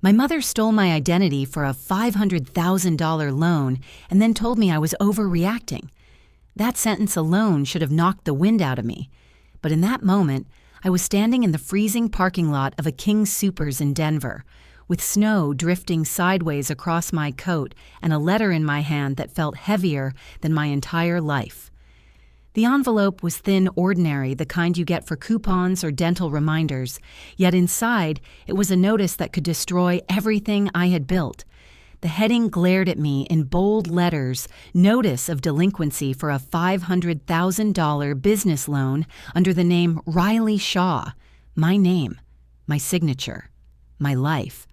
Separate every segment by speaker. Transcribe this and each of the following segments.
Speaker 1: My mother stole my identity for a $500,000 loan and then told me I was overreacting. That sentence alone should have knocked the wind out of me. But in that moment, I was standing in the freezing parking lot of a King Soopers in Denver, with snow drifting sideways across my coat and a letter in my hand that felt heavier than my entire life. The envelope was thin ordinary, the kind you get for coupons or dental reminders, yet inside it was a notice that could destroy everything I had built. The heading glared at me in bold letters, notice of delinquency for a $500,000 business loan under the name Riley Shaw. My name, my signature, my life.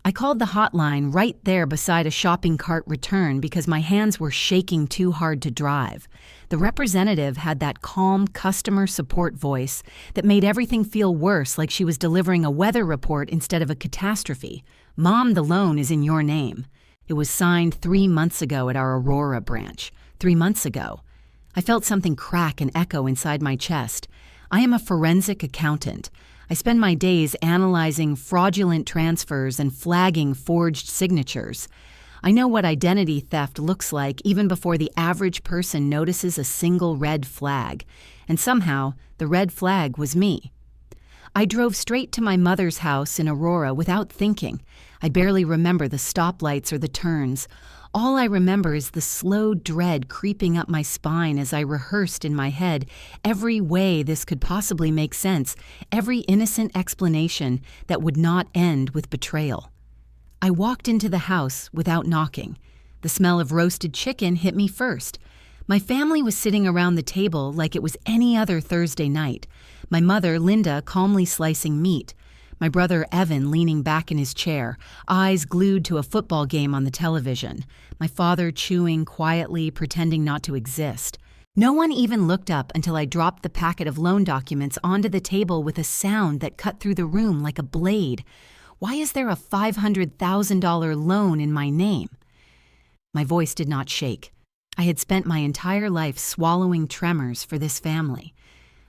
Speaker 1: I called the hotline right there beside a shopping cart return because my hands were shaking too hard to drive. The representative had that calm customer support voice that made everything feel worse, like she was delivering a weather report instead of a catastrophe. "Mom, the loan is in your name." It was signed 3 months ago at our Aurora branch. 3 months ago. I felt something crack and echo inside my chest. I am a forensic accountant. I spend my days analyzing fraudulent transfers and flagging forged signatures. I know what identity theft looks like even before the average person notices a single red flag. And somehow, the red flag was me. I drove straight to my mother's house in Aurora without thinking. I barely remember the stoplights or the turns. All I remember is the slow dread creeping up my spine as I rehearsed in my head every way this could possibly make sense, every innocent explanation that would not end with betrayal. I walked into the house without knocking. The smell of roasted chicken hit me first. My family was sitting around the table like it was any other Thursday night. My mother, Linda, calmly slicing meat. My brother, Evan, leaning back in his chair, eyes glued to a football game on the television. My father chewing quietly, pretending not to exist. No one even looked up until I dropped the packet of loan documents onto the table with a sound that cut through the room like a blade. Why is there a $500,000 loan in my name? My voice did not shake. I had spent my entire life swallowing tremors for this family.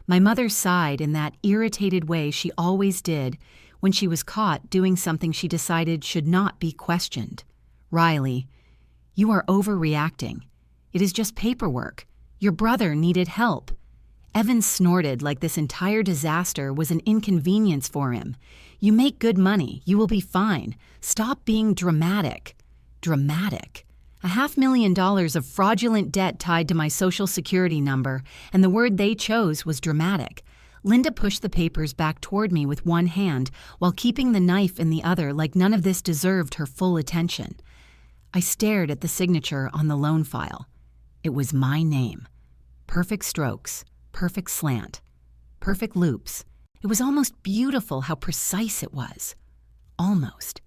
Speaker 1: My mother sighed in that irritated way she always did when she was caught doing something she decided should not be questioned. "Riley, you are overreacting. It is just paperwork. Your brother needed help." Evan snorted like this entire disaster was an inconvenience for him. "You make good money. You will be fine. Stop being dramatic." Dramatic. $500,000 of fraudulent debt tied to my Social Security number, and the word they chose was dramatic. Linda pushed the papers back toward me with one hand while keeping the knife in the other like none of this deserved her full attention. I stared at the signature on the loan file. It was my name. Perfect strokes, perfect slant, perfect loops. It was almost beautiful how precise it was. Almost.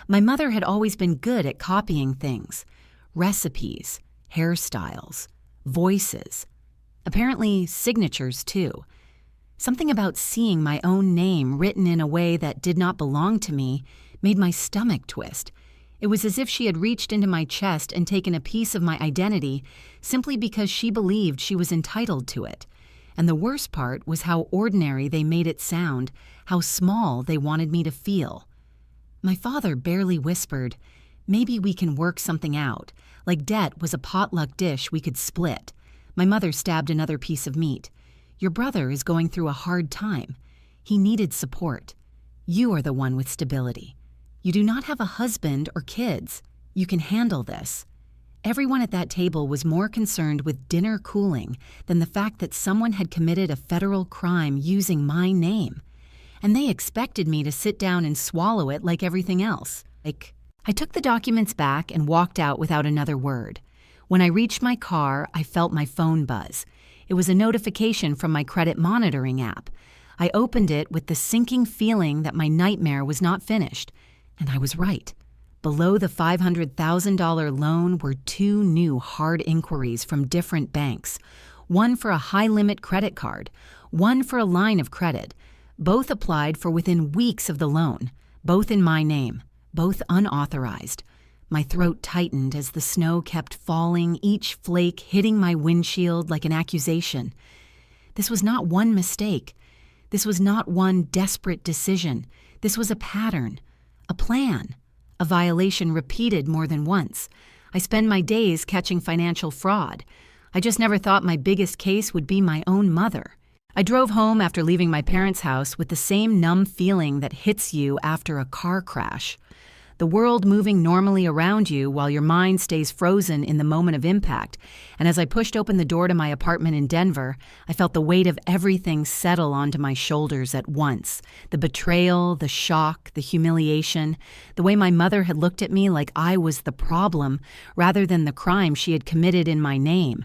Speaker 1: My mother had always been good at copying things. Recipes, hairstyles, voices. Apparently signatures too. Something about seeing my own name written in a way that did not belong to me made my stomach twist. It was as if she had reached into my chest and taken a piece of my identity simply because she believed she was entitled to it. And the worst part was how ordinary they made it sound, how small they wanted me to feel. My father barely whispered, "Maybe we can work something out," like debt was a potluck dish we could split. My mother stabbed another piece of meat. "Your brother is going through a hard time. He needed support. You are the one with stability. You do not have a husband or kids. You can handle this." Everyone at that table was more concerned with dinner cooling than the fact that someone had committed a federal crime using my name. And they expected me to sit down and swallow it like everything else. I took the documents back and walked out without another word. When I reached my car, I felt my phone buzz. It was a notification from my credit monitoring app. I opened it with the sinking feeling that my nightmare was not finished. And I was right. Below the $500,000 loan were 2 new hard inquiries from different banks. One for a high-limit credit card, one for a line of credit. Both applied for within weeks of the loan, both in my name, both unauthorized. My throat tightened as the snow kept falling, each flake hitting my windshield like an accusation. This was not one mistake. This was not one desperate decision. This was a pattern, a plan, a violation repeated more than once. I spend my days catching financial fraud. I just never thought my biggest case would be my own mother. I drove home after leaving my parents' house with the same numb feeling that hits you after a car crash. The world moving normally around you while your mind stays frozen in the moment of impact. And as I pushed open the door to my apartment in Denver, I felt the weight of everything settle onto my shoulders at once. The betrayal, the shock, the humiliation, the way my mother had looked at me like I was the problem rather than the crime she had committed in my name.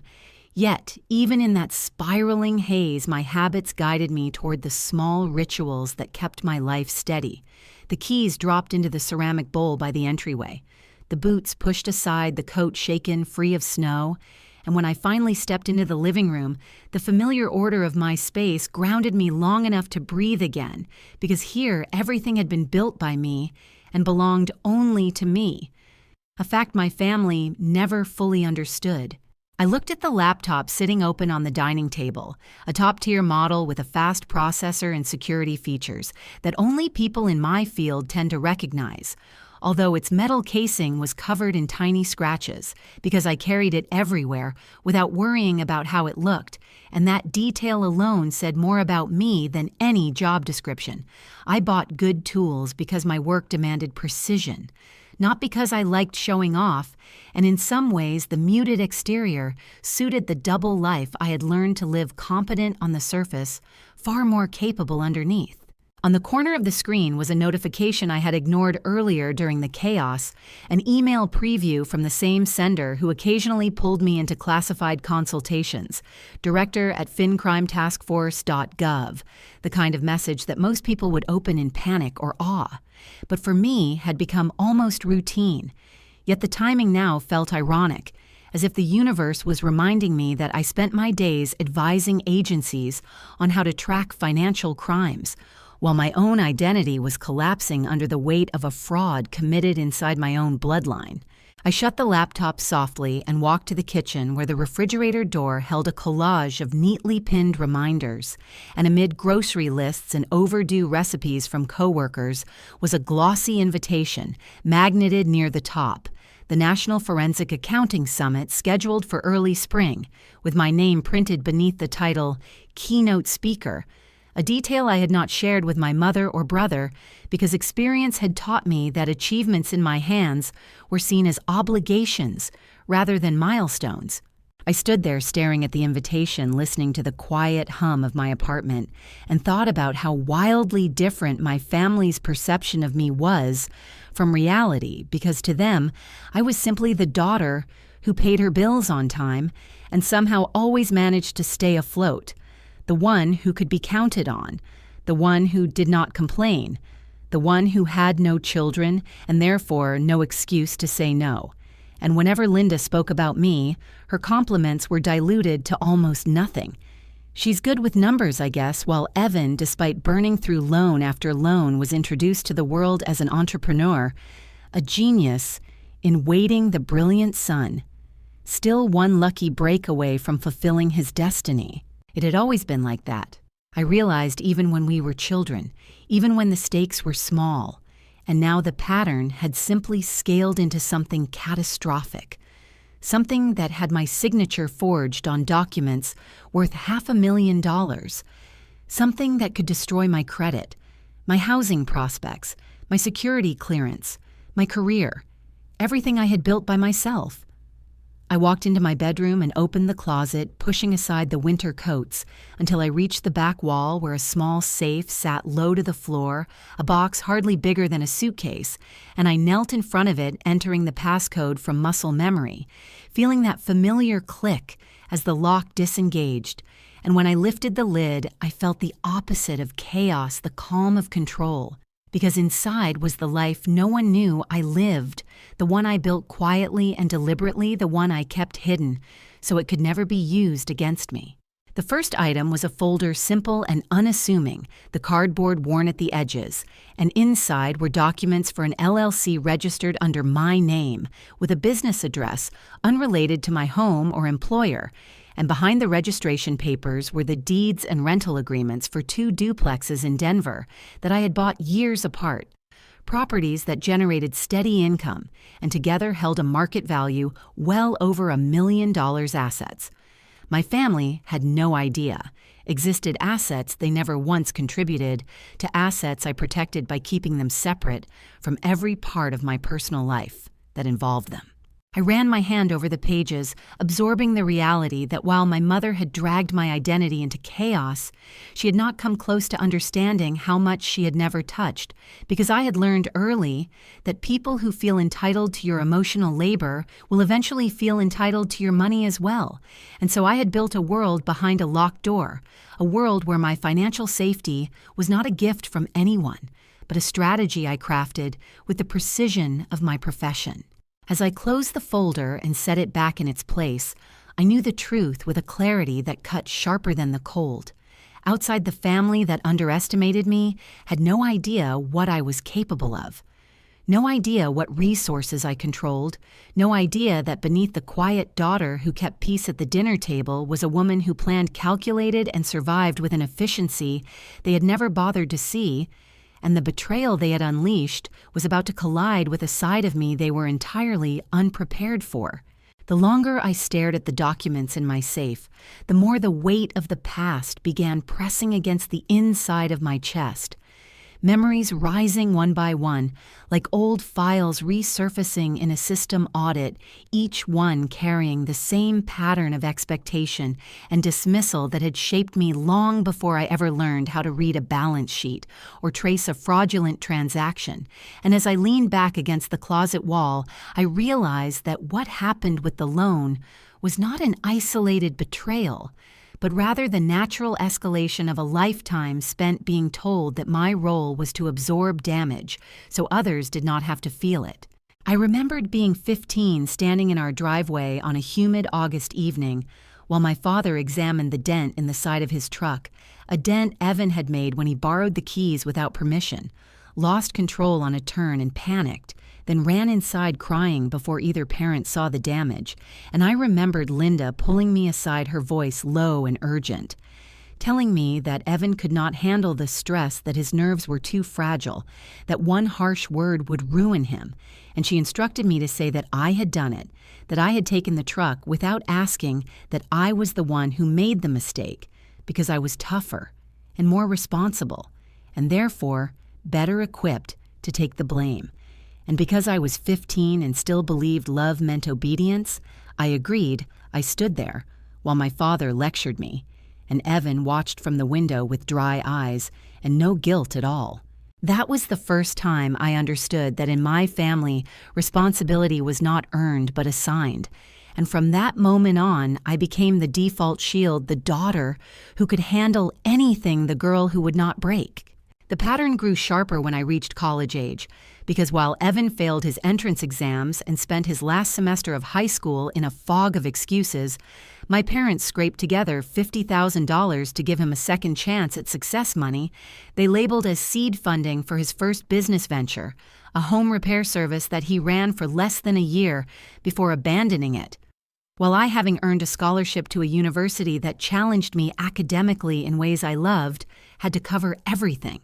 Speaker 1: Yet, even in that spiraling haze, my habits guided me toward the small rituals that kept my life steady. The keys dropped into the ceramic bowl by the entryway, the boots pushed aside, the coat shaken free of snow, and when I finally stepped into the living room, the familiar order of my space grounded me long enough to breathe again, because here everything had been built by me and belonged only to me, a fact my family never fully understood. I looked at the laptop sitting open on the dining table, a top-tier model with a fast processor and security features that only people in my field tend to recognize, although its metal casing was covered in tiny scratches because I carried it everywhere without worrying about how it looked, and that detail alone said more about me than any job description. I bought good tools because my work demanded precision, not because I liked showing off, and in some ways the muted exterior suited the double life I had learned to live competent on the surface, far more capable underneath. On the corner of the screen was a notification I had ignored earlier during the chaos, an email preview from the same sender who occasionally pulled me into classified consultations, director at fincrimetaskforce.gov, the kind of message that most people would open in panic or awe, but for me had become almost routine. Yet the timing now felt ironic, as if the universe was reminding me that I spent my days advising agencies on how to track financial crimes, while my own identity was collapsing under the weight of a fraud committed inside my own bloodline. I shut the laptop softly and walked to the kitchen where the refrigerator door held a collage of neatly pinned reminders, and amid grocery lists and overdue recipes from coworkers was a glossy invitation, magneted near the top, the National Forensic Accounting Summit scheduled for early spring, with my name printed beneath the title, Keynote Speaker, a detail I had not shared with my mother or brother because experience had taught me that achievements in my hands were seen as obligations rather than milestones. I stood there staring at the invitation, listening to the quiet hum of my apartment, and thought about how wildly different my family's perception of me was from reality, because to them, I was simply the daughter who paid her bills on time and somehow always managed to stay afloat, the one who could be counted on, the one who did not complain, the one who had no children and therefore no excuse to say no. And whenever Linda spoke about me, her compliments were diluted to almost nothing. She's good with numbers, I guess, while Evan, despite burning through loan after loan, was introduced to the world as an entrepreneur, a genius in waiting the brilliant sun, still one lucky break away from fulfilling his destiny. It had always been like that. I realized even when we were children, even when the stakes were small, and now the pattern had simply scaled into something catastrophic, something that had my signature forged on documents worth $500,000, something that could destroy my credit, my housing prospects, my security clearance, my career, everything I had built by myself. I walked into my bedroom and opened the closet, pushing aside the winter coats until I reached the back wall where a small safe sat low to the floor, a box hardly bigger than a suitcase, and I knelt in front of it, entering the passcode from muscle memory, feeling that familiar click as the lock disengaged. And when I lifted the lid, I felt the opposite of chaos, the calm of control. Because inside was the life no one knew I lived, the one I built quietly and deliberately, the one I kept hidden, so it could never be used against me. The first item was a folder simple and unassuming, the cardboard worn at the edges, and inside were documents for an LLC registered under my name, with a business address unrelated to my home or employer, and behind the registration papers were the deeds and rental agreements for 2 duplexes in Denver that I had bought years apart. properties that generated steady income and together held a market value well over $1 million assets. My family had no idea. Existed assets they never once contributed to assets I protected by keeping them separate from every part of my personal life that involved them. I ran my hand over the pages, absorbing the reality that while my mother had dragged my identity into chaos, she had not come close to understanding how much she had never touched, because I had learned early that people who feel entitled to your emotional labor will eventually feel entitled to your money as well. And so I had built a world behind a locked door, a world where my financial safety was not a gift from anyone, but a strategy I crafted with the precision of my profession. As I closed the folder and set it back in its place, I knew the truth with a clarity that cut sharper than the cold. Outside the family that underestimated me had no idea what I was capable of. No idea what resources I controlled. No idea that beneath the quiet daughter who kept peace at the dinner table was a woman who planned, calculated, and survived with an efficiency they had never bothered to see. And the betrayal they had unleashed was about to collide with a side of me they were entirely unprepared for. The longer I stared at the documents in my safe, the more the weight of the past began pressing against the inside of my chest. Memories rising one by one, like old files resurfacing in a system audit, each one carrying the same pattern of expectation and dismissal that had shaped me long before I ever learned how to read a balance sheet or trace a fraudulent transaction. And as I leaned back against the closet wall, I realized that what happened with the loan was not an isolated betrayal, but rather the natural escalation of a lifetime spent being told that my role was to absorb damage so others did not have to feel it. I remembered being 15, standing in our driveway on a humid August evening while my father examined the dent in the side of his truck, a dent Evan had made when he borrowed the keys without permission, lost control on a turn and panicked, then ran inside crying before either parent saw the damage, and I remembered Linda pulling me aside, her voice low and urgent, telling me that Evan could not handle the stress, that his nerves were too fragile, that one harsh word would ruin him, and she instructed me to say that I had done it, that I had taken the truck without asking, that I was the one who made the mistake, because I was tougher and more responsible, and therefore better equipped to take the blame. And because I was 15 and still believed love meant obedience, I agreed. I stood there while my father lectured me, and Evan watched from the window with dry eyes and no guilt at all. That was the first time I understood that in my family, responsibility was not earned but assigned. And from that moment on, I became the default shield, the daughter who could handle anything, the girl who would not break. The pattern grew sharper when I reached college age, because while Evan failed his entrance exams and spent his last semester of high school in a fog of excuses, my parents scraped together $50,000 to give him a second chance at success money they labeled as seed funding for his first business venture, a home repair service that he ran for less than a year before abandoning it. While I, having earned a scholarship to a university that challenged me academically in ways I loved, had to cover everything.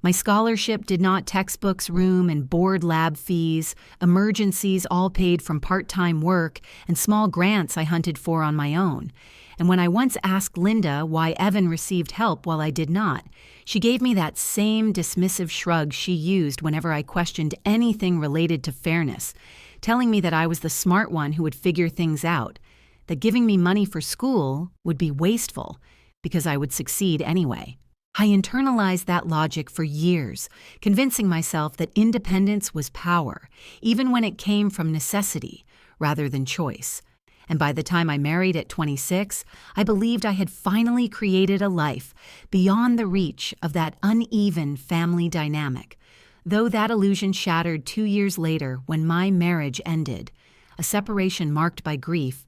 Speaker 1: My scholarship did not textbooks, room and board, lab fees, emergencies all paid from part-time work, and small grants I hunted for on my own. And when I once asked Linda why Evan received help while I did not, she gave me that same dismissive shrug she used whenever I questioned anything related to fairness, telling me that I was the smart one who would figure things out, that giving me money for school would be wasteful because I would succeed anyway. I internalized that logic for years, convincing myself that independence was power, even when it came from necessity rather than choice. And by the time I married at 26, I believed I had finally created a life beyond the reach of that uneven family dynamic, though that illusion shattered 2 years later when my marriage ended, a separation marked by grief,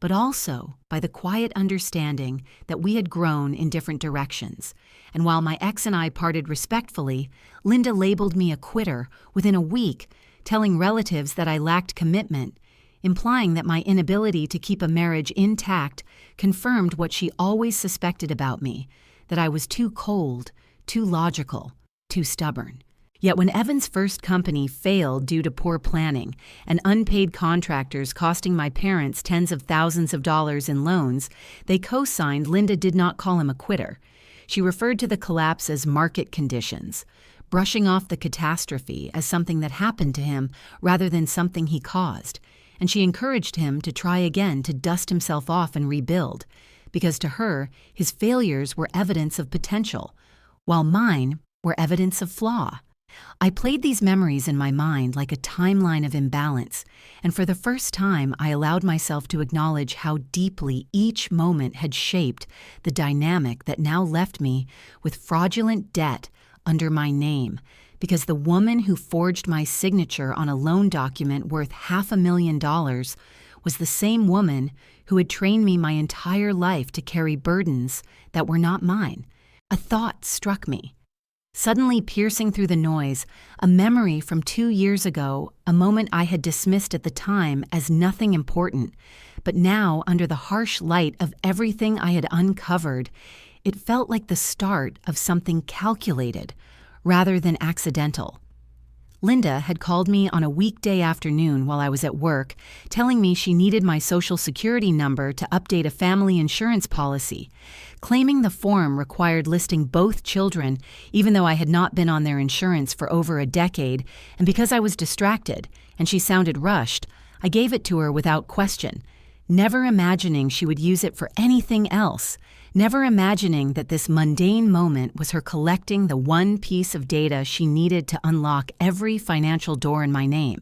Speaker 1: but also by the quiet understanding that we had grown in different directions. And while my ex and I parted respectfully, Linda labeled me a quitter within a week, telling relatives that I lacked commitment, implying that my inability to keep a marriage intact confirmed what she always suspected about me, that I was too cold, too logical, too stubborn. Yet when Evan's first company failed due to poor planning and unpaid contractors costing my parents tens of thousands of dollars in loans, they co-signed. Linda did not call him a quitter. She referred to the collapse as market conditions, brushing off the catastrophe as something that happened to him rather than something he caused. And she encouraged him to try again to dust himself off and rebuild, because to her, his failures were evidence of potential, while mine were evidence of flaw. I played these memories in my mind like a timeline of imbalance, and for the first time I allowed myself to acknowledge how deeply each moment had shaped the dynamic that now left me with fraudulent debt under my name, because the woman who forged my signature on a loan document worth $500,000 was the same woman who had trained me my entire life to carry burdens that were not mine. A thought struck me. Suddenly piercing through the noise, a memory from 2 years ago, a moment I had dismissed at the time as nothing important, but now, under the harsh light of everything I had uncovered, it felt like the start of something calculated, rather than accidental. Linda had called me on a weekday afternoon while I was at work, telling me she needed my Social Security number to update a family insurance policy, claiming the form required listing both children, even though I had not been on their insurance for over a decade, and because I was distracted and she sounded rushed, I gave it to her without question, never imagining she would use it for anything else, never imagining that this mundane moment was her collecting the one piece of data she needed to unlock every financial door in my name.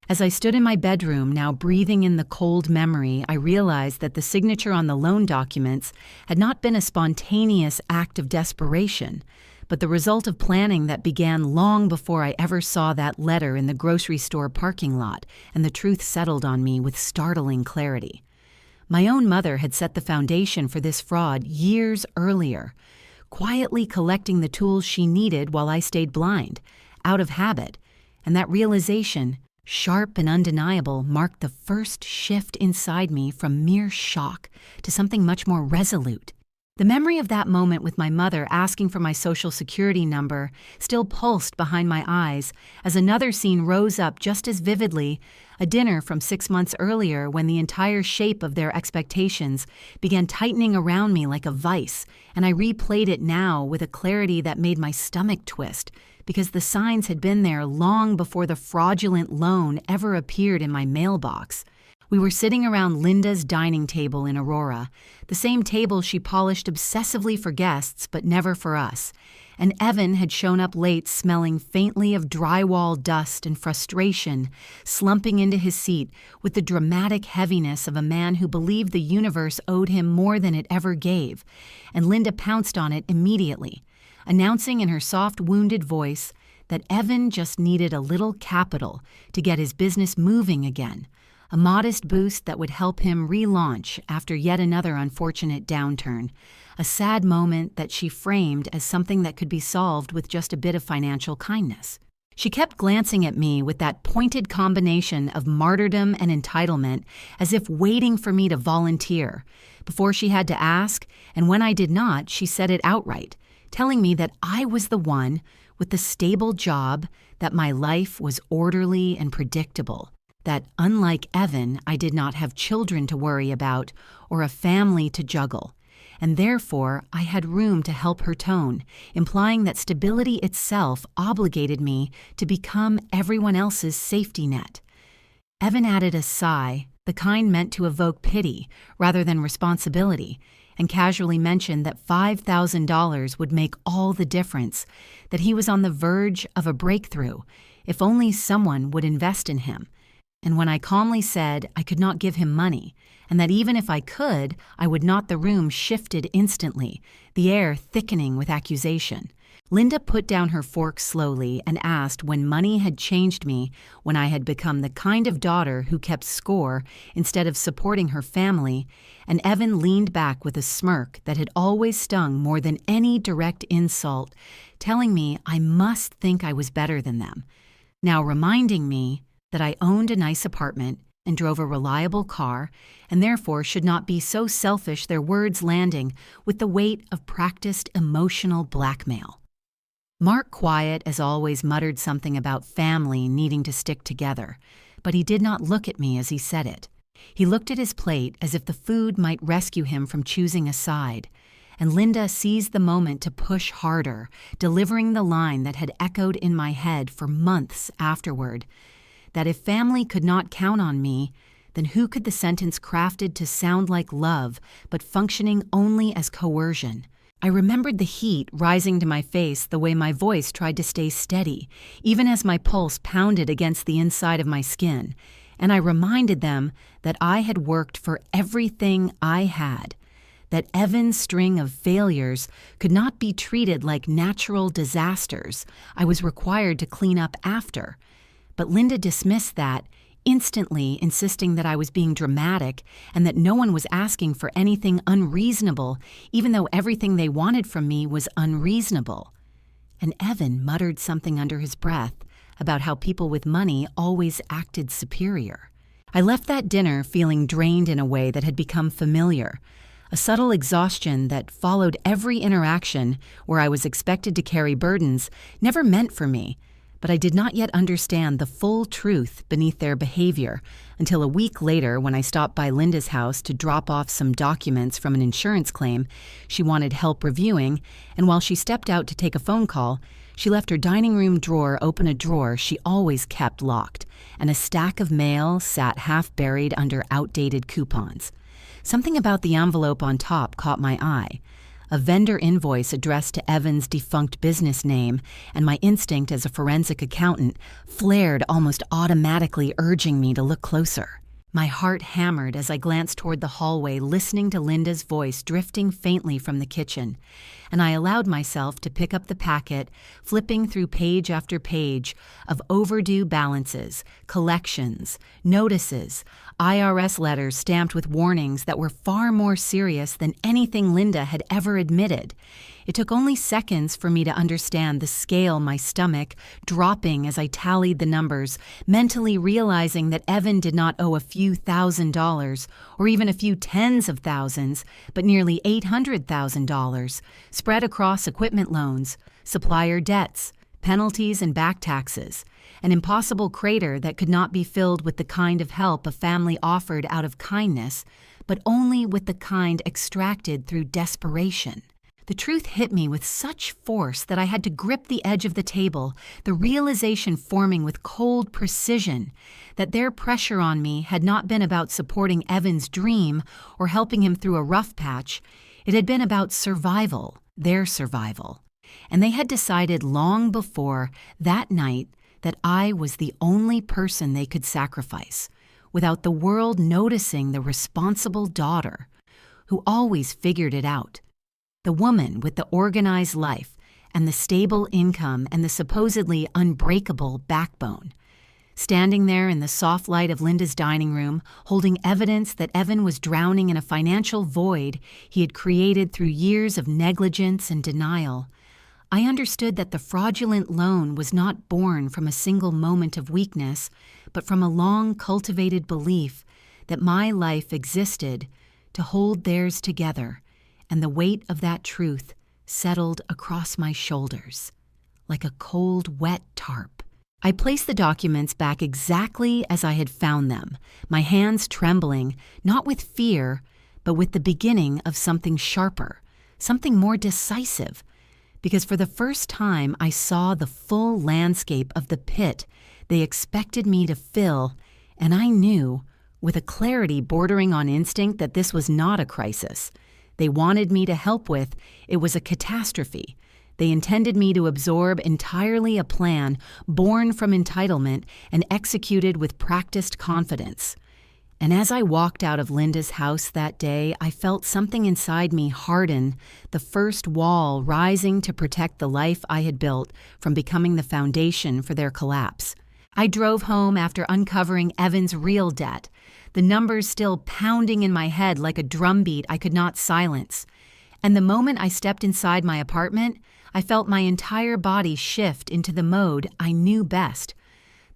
Speaker 1: As I stood in my bedroom, now breathing in the cold memory, I realized that the signature on the loan documents had not been a spontaneous act of desperation, but the result of planning that began long before I ever saw that letter in the grocery store parking lot, and the truth settled on me with startling clarity. My own mother had set the foundation for this fraud years earlier, quietly collecting the tools she needed while I stayed blind, out of habit, and that realization, sharp and undeniable, marked the first shift inside me from mere shock to something much more resolute. The memory of that moment with my mother asking for my Social Security number still pulsed behind my eyes as another scene rose up just as vividly, a dinner from 6 months earlier when the entire shape of their expectations began tightening around me like a vice, and I replayed it now with a clarity that made my stomach twist, because the signs had been there long before the fraudulent loan ever appeared in my mailbox. We were sitting around Linda's dining table in Aurora, the same table she polished obsessively for guests but never for us, and Evan had shown up late smelling faintly of drywall dust and frustration, slumping into his seat with the dramatic heaviness of a man who believed the universe owed him more than it ever gave, and Linda pounced on it immediately, announcing in her soft, wounded voice that Evan just needed a little capital to get his business moving again, a modest boost that would help him relaunch after yet another unfortunate downturn, a sad moment that she framed as something that could be solved with just a bit of financial kindness. She kept glancing at me with that pointed combination of martyrdom and entitlement, as if waiting for me to volunteer, before she had to ask, and when I did not, she said it outright, telling me that I was the one with the stable job, that my life was orderly and predictable, that, unlike Evan, I did not have children to worry about or a family to juggle, and therefore I had room to help her tone, implying that stability itself obligated me to become everyone else's safety net. Evan added a sigh, the kind meant to evoke pity rather than responsibility, and casually mentioned that $5,000 would make all the difference, that he was on the verge of a breakthrough, if only someone would invest in him. And when I calmly said I could not give him money, and that even if I could, I would not, the room shifted instantly, the air thickening with accusation. Linda put down her fork slowly and asked when money had changed me, when I had become the kind of daughter who kept score instead of supporting her family, and Evan leaned back with a smirk that had always stung more than any direct insult, telling me I must think I was better than them, now reminding me that I owned a nice apartment and drove a reliable car, and therefore should not be so selfish, their words landing with the weight of practiced emotional blackmail. Mark, quiet as always, muttered something about family needing to stick together, but he did not look at me as he said it. He looked at his plate as if the food might rescue him from choosing a side, and Linda seized the moment to push harder, delivering the line that had echoed in my head for months afterward, that if family could not count on me, then who could the sentence crafted to sound like love but functioning only as coercion? I remembered the heat rising to my face, the way my voice tried to stay steady, even as my pulse pounded against the inside of my skin, and I reminded them that I had worked for everything I had, that Evan's string of failures could not be treated like natural disasters I was required to clean up after. But Linda dismissed that, instantly insisting that I was being dramatic and that no one was asking for anything unreasonable, even though everything they wanted from me was unreasonable. And Evan muttered something under his breath about how people with money always acted superior. I left that dinner feeling drained in a way that had become familiar, a subtle exhaustion that followed every interaction where I was expected to carry burdens never meant for me, but I did not yet understand the full truth beneath their behavior until a week later when I stopped by Linda's house to drop off some documents from an insurance claim she wanted help reviewing, and while she stepped out to take a phone call, she left her dining room drawer open, a drawer she always kept locked, and a stack of mail sat half buried under outdated coupons. Something about the envelope on top caught my eye. A vendor invoice addressed to Evan's defunct business name, and my instinct as a forensic accountant flared almost automatically, urging me to look closer. My heart hammered as I glanced toward the hallway, listening to Linda's voice drifting faintly from the kitchen, and I allowed myself to pick up the packet, flipping through page after page of overdue balances, collections, notices, IRS letters stamped with warnings that were far more serious than anything Linda had ever admitted. It took only seconds for me to understand the scale, my stomach dropping as I tallied the numbers, mentally realizing that Evan did not owe a few $1,000s or even a few tens of thousands, but nearly $800,000, spread across equipment loans, supplier debts, penalties and back taxes, an impossible crater that could not be filled with the kind of help a family offered out of kindness, but only with the kind extracted through desperation. The truth hit me with such force that I had to grip the edge of the table, the realization forming with cold precision that their pressure on me had not been about supporting Evan's dream or helping him through a rough patch. It had been about survival, their survival. And they had decided long before that night that I was the only person they could sacrifice, without the world noticing the responsible daughter, who always figured it out. The woman with the organized life and the stable income and the supposedly unbreakable backbone. Standing there in the soft light of Linda's dining room, holding evidence that Evan was drowning in a financial void he had created through years of negligence and denial, I understood that the fraudulent loan was not born from a single moment of weakness, but from a long cultivated belief that my life existed to hold theirs together, and the weight of that truth settled across my shoulders like a cold, wet tarp. I placed the documents back exactly as I had found them, my hands trembling, not with fear, but with the beginning of something sharper, something more decisive, because for the first time I saw the full landscape of the pit they expected me to fill, and I knew, with a clarity bordering on instinct, that this was not a crisis they wanted me to help with. It was a catastrophe. They intended me to absorb entirely a plan born from entitlement and executed with practiced confidence. And as I walked out of Linda's house that day, I felt something inside me harden, the first wall rising to protect the life I had built from becoming the foundation for their collapse. I drove home after uncovering Evan's real debt, the numbers still pounding in my head like a drumbeat I could not silence. And the moment I stepped inside my apartment, I felt my entire body shift into the mode I knew best.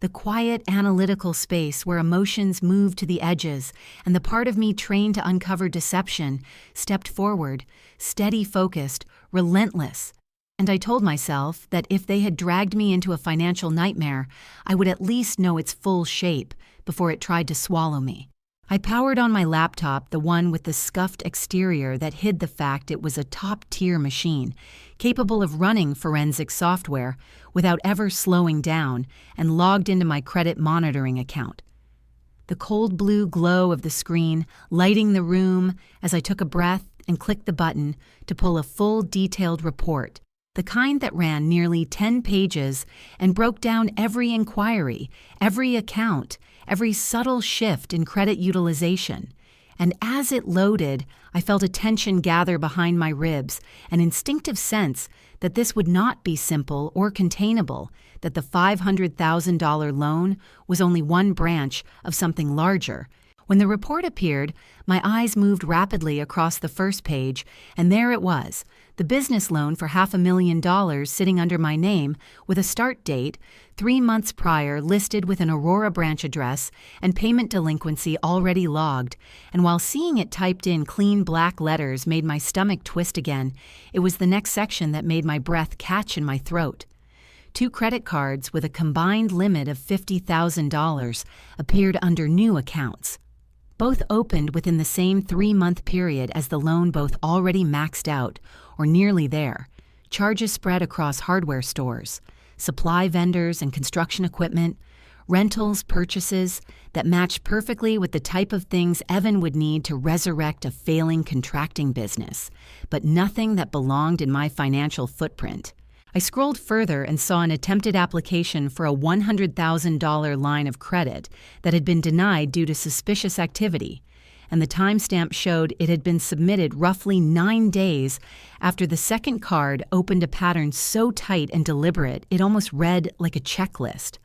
Speaker 1: The quiet, analytical space where emotions moved to the edges, and the part of me trained to uncover deception stepped forward, steady, focused, relentless. And I told myself that if they had dragged me into a financial nightmare, I would at least know its full shape before it tried to swallow me. I powered on my laptop, the one with the scuffed exterior that hid the fact it was a top-tier machine, capable of running forensic software without ever slowing down, and logged into my credit monitoring account. The cold blue glow of the screen lighting the room as I took a breath and clicked the button to pull a full detailed report, the kind that ran nearly 10 pages and broke down every inquiry, every account, every subtle shift in credit utilization. And as it loaded, I felt a tension gather behind my ribs, an instinctive sense that this would not be simple or containable, that the $500,000 loan was only one branch of something larger. When the report appeared, my eyes moved rapidly across the first page, and there it was, the business loan for $500,000 sitting under my name with a start date 3 months prior listed with an Aurora branch address and payment delinquency already logged. And while seeing it typed in clean black letters made my stomach twist again, it was the next section that made my breath catch in my throat. 2 credit cards with a combined limit of $50,000 appeared under new accounts. Both opened within the same 3-month period as the loan, both already maxed out, or nearly there. Charges spread across hardware stores, supply vendors and construction equipment, rentals, purchases that matched perfectly with the type of things Evan would need to resurrect a failing contracting business, but nothing that belonged in my financial footprint. I scrolled further and saw an attempted application for a $100,000 line of credit that had been denied due to suspicious activity, and the timestamp showed it had been submitted roughly 9 days after the second card opened a pattern so tight and deliberate it almost read like a checklist.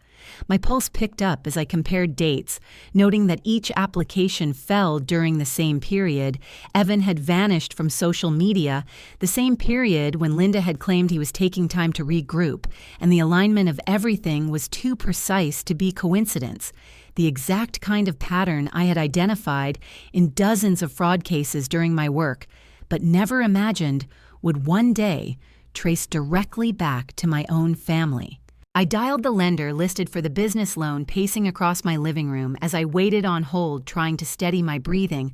Speaker 1: My pulse picked up as I compared dates, noting that each application fell during the same period. Evan had vanished from social media, the same period when Linda had claimed he was taking time to regroup, and the alignment of everything was too precise to be coincidence. The exact kind of pattern I had identified in dozens of fraud cases during my work, but never imagined would one day trace directly back to my own family. I dialed the lender listed for the business loan, pacing across my living room as I waited on hold, trying to steady my breathing,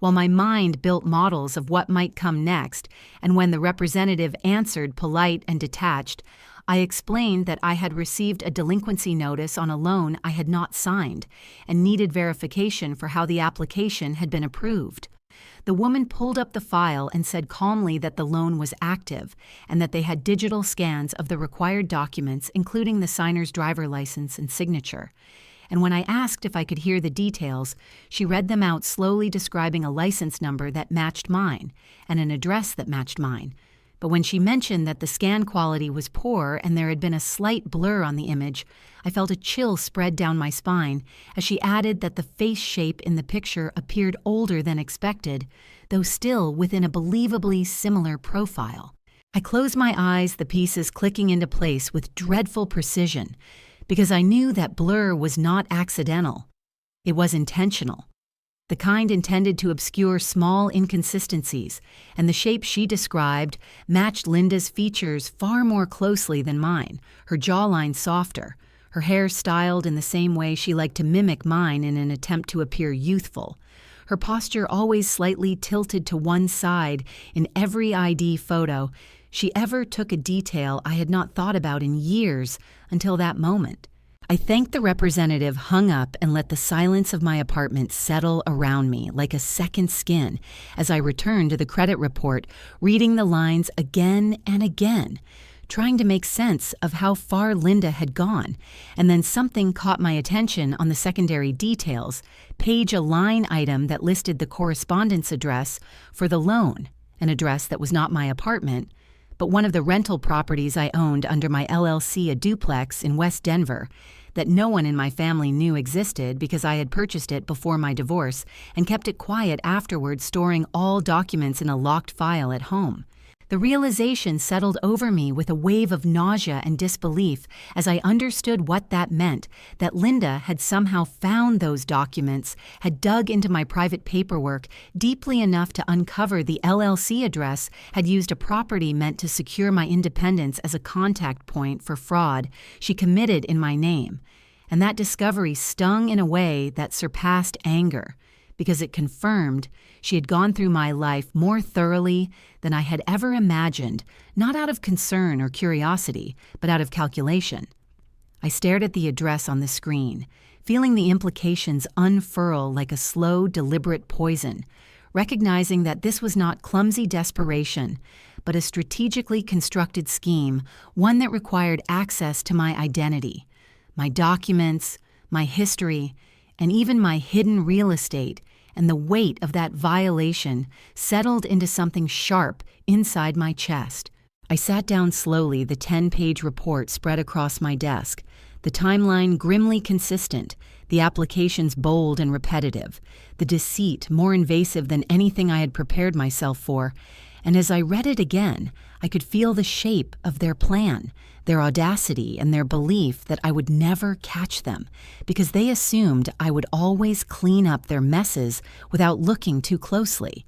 Speaker 1: while my mind built models of what might come next. And when the representative answered, polite and detached, I explained that I had received a delinquency notice on a loan I had not signed and needed verification for how the application had been approved. The woman pulled up the file and said calmly that the loan was active and that they had digital scans of the required documents, including the signer's driver license and signature. And when I asked if I could hear the details, she read them out, slowly describing a license number that matched mine and an address that matched mine. But when she mentioned that the scan quality was poor and there had been a slight blur on the image, I felt a chill spread down my spine as she added that the face shape in the picture appeared older than expected, though still within a believably similar profile. I closed my eyes, the pieces clicking into place with dreadful precision, because I knew that blur was not accidental. It was intentional. The kind intended to obscure small inconsistencies, and the shape she described matched Linda's features far more closely than mine, her jawline softer, her hair styled in the same way she liked to mimic mine in an attempt to appear youthful, her posture always slightly tilted to one side in every ID photo. She ever took a detail I had not thought about in years until that moment. I thanked the representative, hung up, and let the silence of my apartment settle around me like a second skin as I returned to the credit report, reading the lines again and again, trying to make sense of how far Linda had gone. And then something caught my attention on the secondary details, a line item that listed the correspondence address for the loan, an address that was not my apartment, but one of the rental properties I owned under my LLC, a duplex in West Denver, that no one in my family knew existed because I had purchased it before my divorce and kept it quiet afterwards, storing all documents in a locked file at home. The realization settled over me with a wave of nausea and disbelief as I understood what that meant, that Linda had somehow found those documents, had dug into my private paperwork deeply enough to uncover the LLC address, had used a property meant to secure my independence as a contact point for fraud she committed in my name. And that discovery stung in a way that surpassed anger, because it confirmed she had gone through my life more thoroughly than I had ever imagined, not out of concern or curiosity, but out of calculation. I stared at the address on the screen, feeling the implications unfurl like a slow, deliberate poison, recognizing that this was not clumsy desperation, but a strategically constructed scheme, one that required access to my identity, my documents, my history, and even my hidden real estate, and the weight of that violation settled into something sharp inside my chest. I sat down slowly, the 10-page report spread across my desk, the timeline grimly consistent, the applications bold and repetitive, the deceit more invasive than anything I had prepared myself for, and as I read it again, I could feel the shape of their plan, their audacity, and their belief that I would never catch them, because they assumed I would always clean up their messes without looking too closely.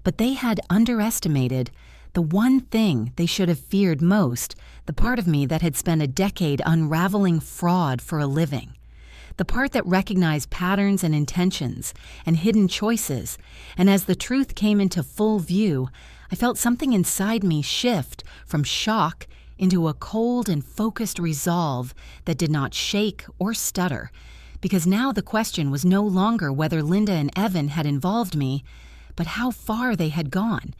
Speaker 1: But they had underestimated the one thing they should have feared most, the part of me that had spent a decade unraveling fraud for a living. The part that recognized patterns and intentions and hidden choices, and as the truth came into full view, I felt something inside me shift from shock into a cold and focused resolve that did not shake or stutter, because now the question was no longer whether Linda and Evan had involved me, but how far they had gone.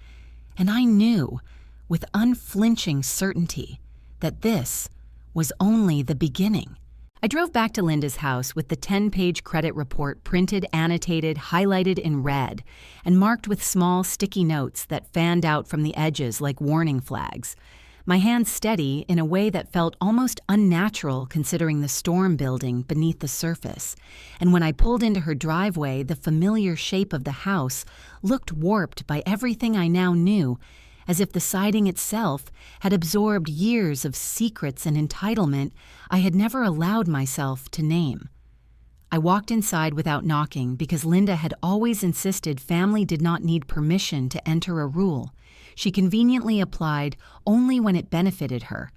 Speaker 1: And I knew, with unflinching certainty, that this was only the beginning. I drove back to Linda's house with the 10-page credit report printed, annotated, highlighted in red, and marked with small sticky notes that fanned out from the edges like warning flags. My hands steady in a way that felt almost unnatural considering the storm building beneath the surface. And when I pulled into her driveway, the familiar shape of the house looked warped by everything I now knew, as if the siding itself had absorbed years of secrets and entitlement I had never allowed myself to name. I walked inside without knocking because Linda had always insisted family did not need permission to enter a rule. She conveniently applied only when it benefited her,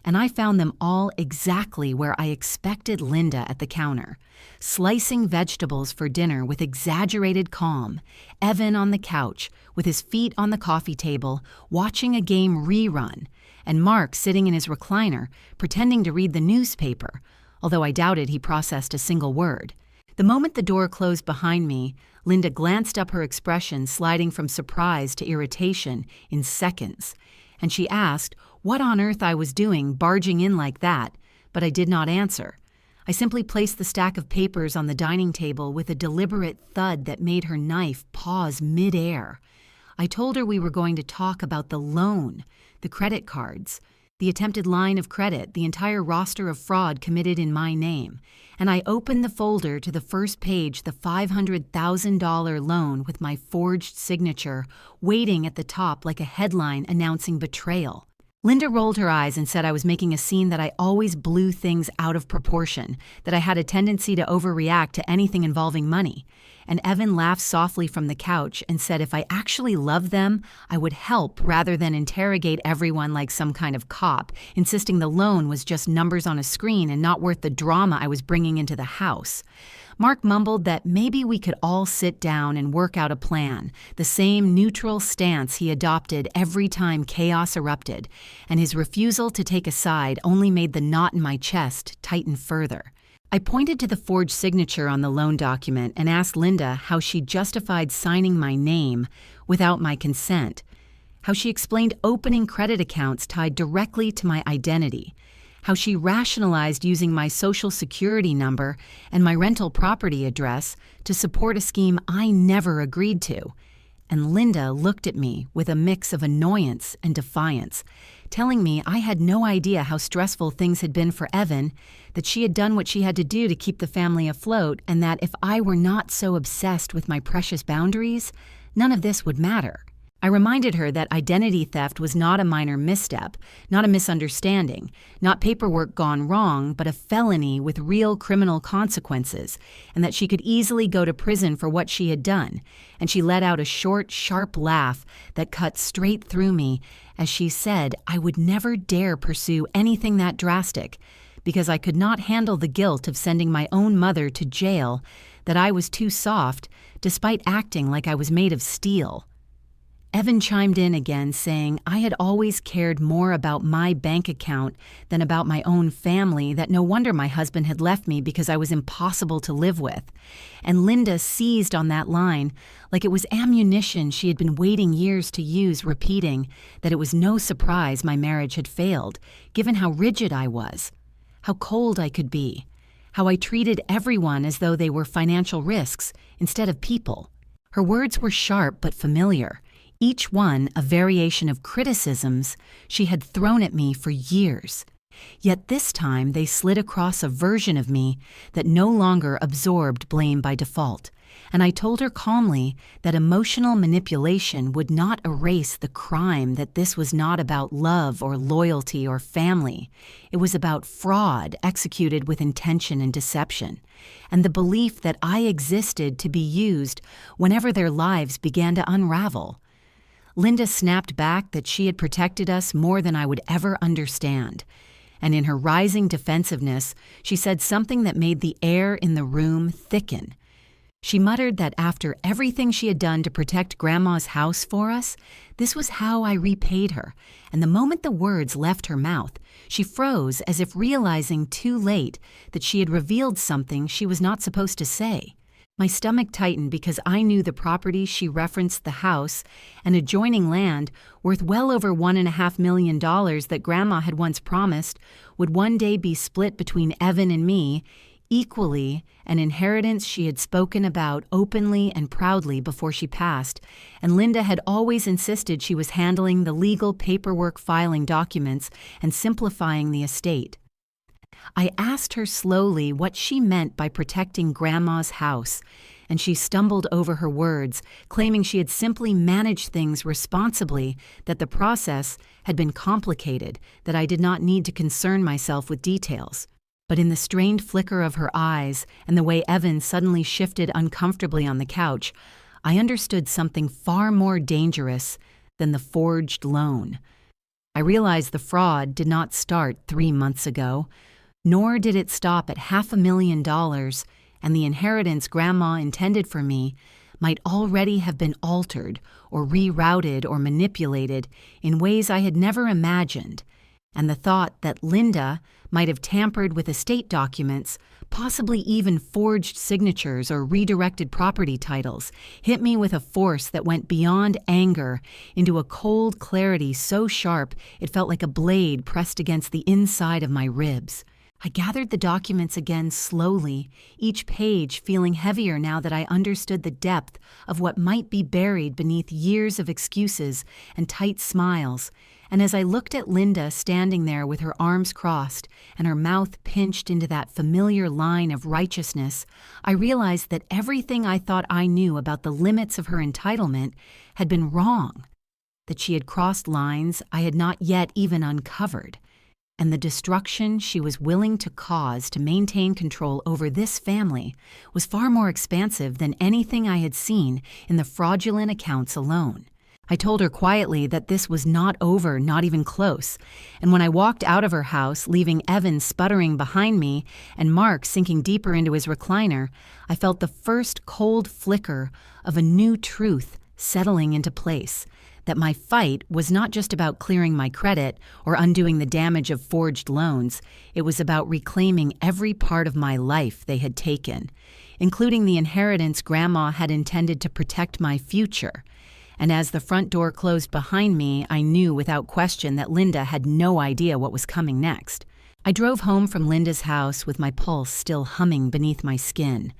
Speaker 1: and I found them all exactly where I expected Linda at the counter, slicing vegetables for dinner with exaggerated calm, Evan on the couch with his feet on the coffee table watching a game rerun, and Mark sitting in his recliner pretending to read the newspaper, although I doubted he processed a single word. The moment the door closed behind me, Linda glanced up, her expression sliding from surprise to irritation in seconds, and she asked what on earth I was doing barging in like that, but I did not answer. I simply placed the stack of papers on the dining table with a deliberate thud that made her knife pause mid-air. I told her we were going to talk about the loan, the credit cards, the attempted line of credit, the entire roster of fraud committed in my name, and I opened the folder to the first page, the $500,000 loan with my forged signature, waiting at the top like a headline announcing betrayal. Linda rolled her eyes and said I was making a scene, that I always blew things out of proportion, that I had a tendency to overreact to anything involving money. And Evan laughed softly from the couch and said if I actually loved them, I would help rather than interrogate everyone like some kind of cop, insisting the loan was just numbers on a screen and not worth the drama I was bringing into the house. Mark mumbled that maybe we could all sit down and work out a plan, the same neutral stance he adopted every time chaos erupted, and his refusal to take a side only made the knot in my chest tighten further. I pointed to the forged signature on the loan document and asked Linda how she justified signing my name without my consent, how she explained opening credit accounts tied directly to my identity, how she rationalized using my social security number and my rental property address to support a scheme I never agreed to. And Linda looked at me with a mix of annoyance and defiance, telling me I had no idea how stressful things had been for Evan, that she had done what she had to do to keep the family afloat, and that if I were not so obsessed with my precious boundaries, none of this would matter. I reminded her that identity theft was not a minor misstep, not a misunderstanding, not paperwork gone wrong, but a felony with real criminal consequences, and that she could easily go to prison for what she had done. And she let out a short, sharp laugh that cut straight through me as she said I would never dare pursue anything that drastic, because I could not handle the guilt of sending my own mother to jail, that I was too soft, despite acting like I was made of steel. Evan chimed in again, saying I had always cared more about my bank account than about my own family, that no wonder my husband had left me because I was impossible to live with. And Linda seized on that line like it was ammunition she had been waiting years to use, repeating that it was no surprise my marriage had failed, given how rigid I was, how cold I could be, how I treated everyone as though they were financial risks instead of people. Her words were sharp but familiar, each one a variation of criticisms she had thrown at me for years. Yet this time they slid across a version of me that no longer absorbed blame by default, and I told her calmly that emotional manipulation would not erase the crime, that this was not about love or loyalty or family. It was about fraud executed with intention and deception, and the belief that I existed to be used whenever their lives began to unravel. Linda snapped back that she had protected us more than I would ever understand, and in her rising defensiveness, she said something that made the air in the room thicken. She muttered that after everything she had done to protect Grandma's house for us, this was how I repaid her, and the moment the words left her mouth, she froze as if realizing too late that she had revealed something she was not supposed to say. My stomach tightened because I knew the property she referenced, the house, and adjoining land worth well over $1.5 million that Grandma had once promised would one day be split between Evan and me, equally, an inheritance she had spoken about openly and proudly before she passed, and Linda had always insisted she was handling the legal paperwork, filing documents, and simplifying the estate. I asked her slowly what she meant by protecting Grandma's house, and she stumbled over her words, claiming she had simply managed things responsibly, that the process had been complicated, that I did not need to concern myself with details. But in the strained flicker of her eyes and the way Evan suddenly shifted uncomfortably on the couch, I understood something far more dangerous than the forged loan. I realized the fraud did not start 3 months ago, nor did it stop at $500,000, and the inheritance Grandma intended for me might already have been altered or rerouted or manipulated in ways I had never imagined, and the thought that Linda might have tampered with estate documents, possibly even forged signatures or redirected property titles, hit me with a force that went beyond anger into a cold clarity so sharp it felt like a blade pressed against the inside of my ribs. I gathered the documents again slowly, each page feeling heavier now that I understood the depth of what might be buried beneath years of excuses and tight smiles. And as I looked at Linda standing there with her arms crossed and her mouth pinched into that familiar line of righteousness, I realized that everything I thought I knew about the limits of her entitlement had been wrong, that she had crossed lines I had not yet even uncovered, and the destruction she was willing to cause to maintain control over this family was far more expansive than anything I had seen in the fraudulent accounts alone. I told her quietly that this was not over, not even close, and when I walked out of her house, leaving Evan sputtering behind me and Mark sinking deeper into his recliner, I felt the first cold flicker of a new truth settling into place, that my fight was not just about clearing my credit or undoing the damage of forged loans. It was about reclaiming every part of my life they had taken, including the inheritance Grandma had intended to protect my future. And as the front door closed behind me, I knew without question that Linda had no idea what was coming next. I drove home from Linda's house with my pulse still humming beneath my skin.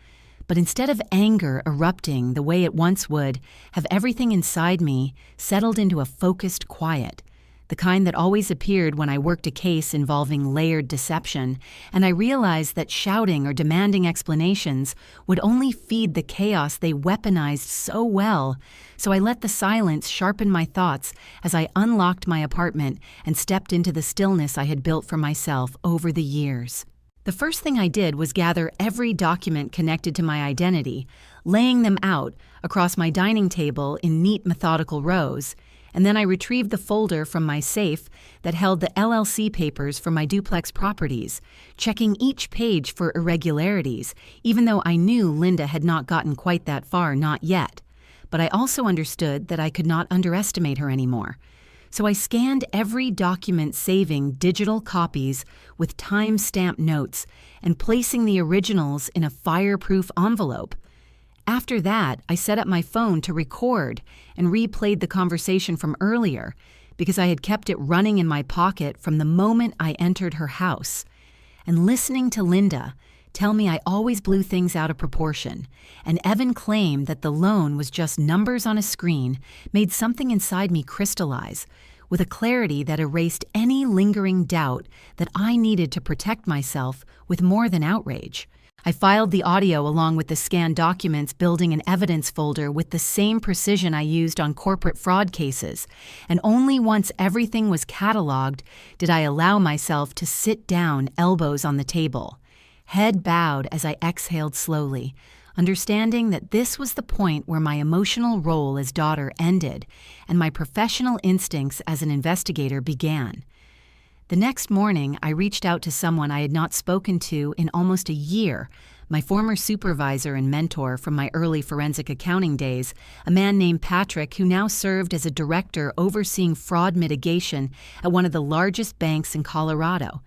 Speaker 1: But instead of anger erupting the way it once would, have everything inside me settled into a focused quiet. the kind that always appeared when I worked a case involving layered deception, and I realized that shouting or demanding explanations would only feed the chaos they weaponized so well, so I let the silence sharpen my thoughts as I unlocked my apartment and stepped into the stillness I had built for myself over the years. The first thing I did was gather every document connected to my identity, laying them out across my dining table in neat methodical rows, and then I retrieved the folder from my safe that held the LLC papers for my duplex properties, checking each page for irregularities, even though I knew Linda had not gotten quite that far, not yet. But I also understood that I could not underestimate her anymore. So I scanned every document, saving digital copies with time-stamped notes and placing the originals in a fireproof envelope. After that, I set up my phone to record and replayed the conversation from earlier because I had kept it running in my pocket from the moment I entered her house. And listening to Linda tell me I always blew things out of proportion, and Evan claim that the loan was just numbers on a screen made something inside me crystallize, with a clarity that erased any lingering doubt that I needed to protect myself with more than outrage. I filed the audio along with the scanned documents, building an evidence folder with the same precision I used on corporate fraud cases, and only once everything was cataloged did I allow myself to sit down, elbows on the table. Head bowed as I exhaled slowly, understanding that this was the point where my emotional role as daughter ended and my professional instincts as an investigator began. The next morning, I reached out to someone I had not spoken to in almost a year, my former supervisor and mentor from my early forensic accounting days, a man named Patrick who now served as a director overseeing fraud mitigation at one of the largest banks in Colorado.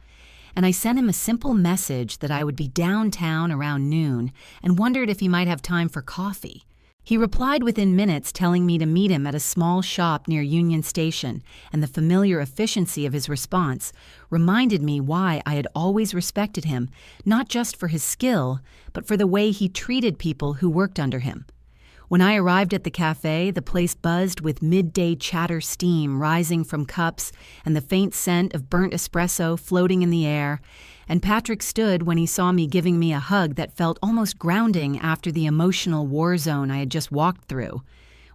Speaker 1: And I sent him a simple message that I would be downtown around noon and wondered if he might have time for coffee. He replied within minutes, telling me to meet him at a small shop near Union Station, and the familiar efficiency of his response reminded me why I had always respected him, not just for his skill, but for the way he treated people who worked under him. When I arrived at the cafe, the place buzzed with midday chatter steam rising from cups and the faint scent of burnt espresso floating in the air, and Patrick stood when he saw me, giving me a hug that felt almost grounding after the emotional war zone I had just walked through.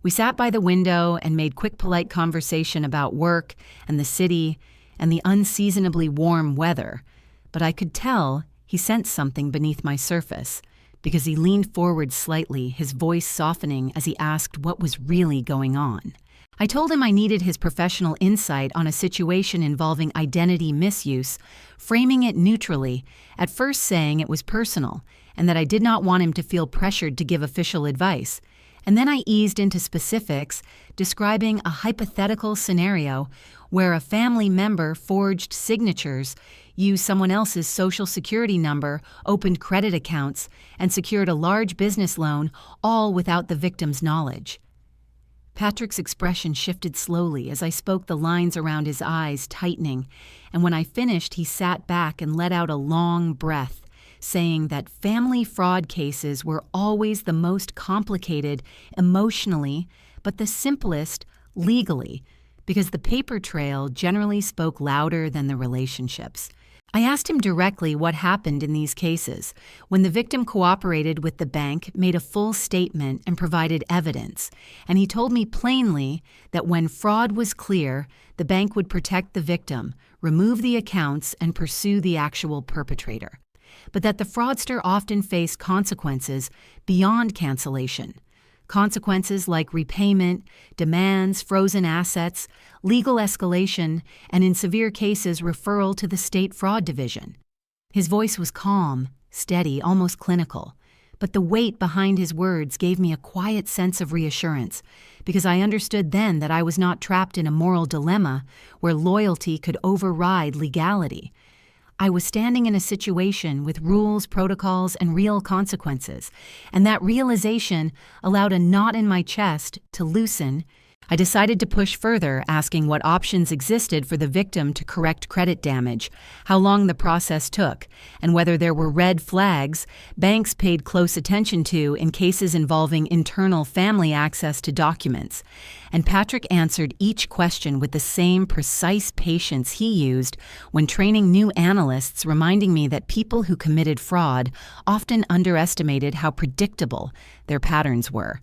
Speaker 1: We sat by the window and made quick, polite conversation about work and the city and the unseasonably warm weather, but I could tell he sensed something beneath my surface, because he leaned forward slightly, his voice softening as he asked what was really going on. I told him I needed his professional insight on a situation involving identity misuse, framing it neutrally, at first saying it was personal, and that I did not want him to feel pressured to give official advice. And then I eased into specifics, describing a hypothetical scenario where a family member forged signatures, used someone else's social security number, opened credit accounts, and secured a large business loan, all without the victim's knowledge. Patrick's expression shifted slowly as I spoke, the lines around his eyes tightening, and when I finished, he sat back and let out a long breath, saying that family fraud cases were always the most complicated emotionally, but the simplest legally, because the paper trail generally spoke louder than the relationships. I asked him directly what happened in these cases, when the victim cooperated with the bank, made a full statement, and provided evidence, and he told me plainly that when fraud was clear, the bank would protect the victim, remove the accounts, and pursue the actual perpetrator, but that the fraudster often faced consequences beyond cancellation. Consequences like repayment, demands, frozen assets, legal escalation, and in severe cases, referral to the state fraud division. His voice was calm, steady, almost clinical, but the weight behind his words gave me a quiet sense of reassurance, because I understood then that I was not trapped in a moral dilemma where loyalty could override legality. I was standing in a situation with rules, protocols, and real consequences, and that realization allowed a knot in my chest to loosen. I decided to push further, asking what options existed for the victim to correct credit damage, how long the process took, and whether there were red flags banks paid close attention to in cases involving internal family access to documents. And Patrick answered each question with the same precise patience he used when training new analysts, reminding me that people who committed fraud often underestimated how predictable their patterns were.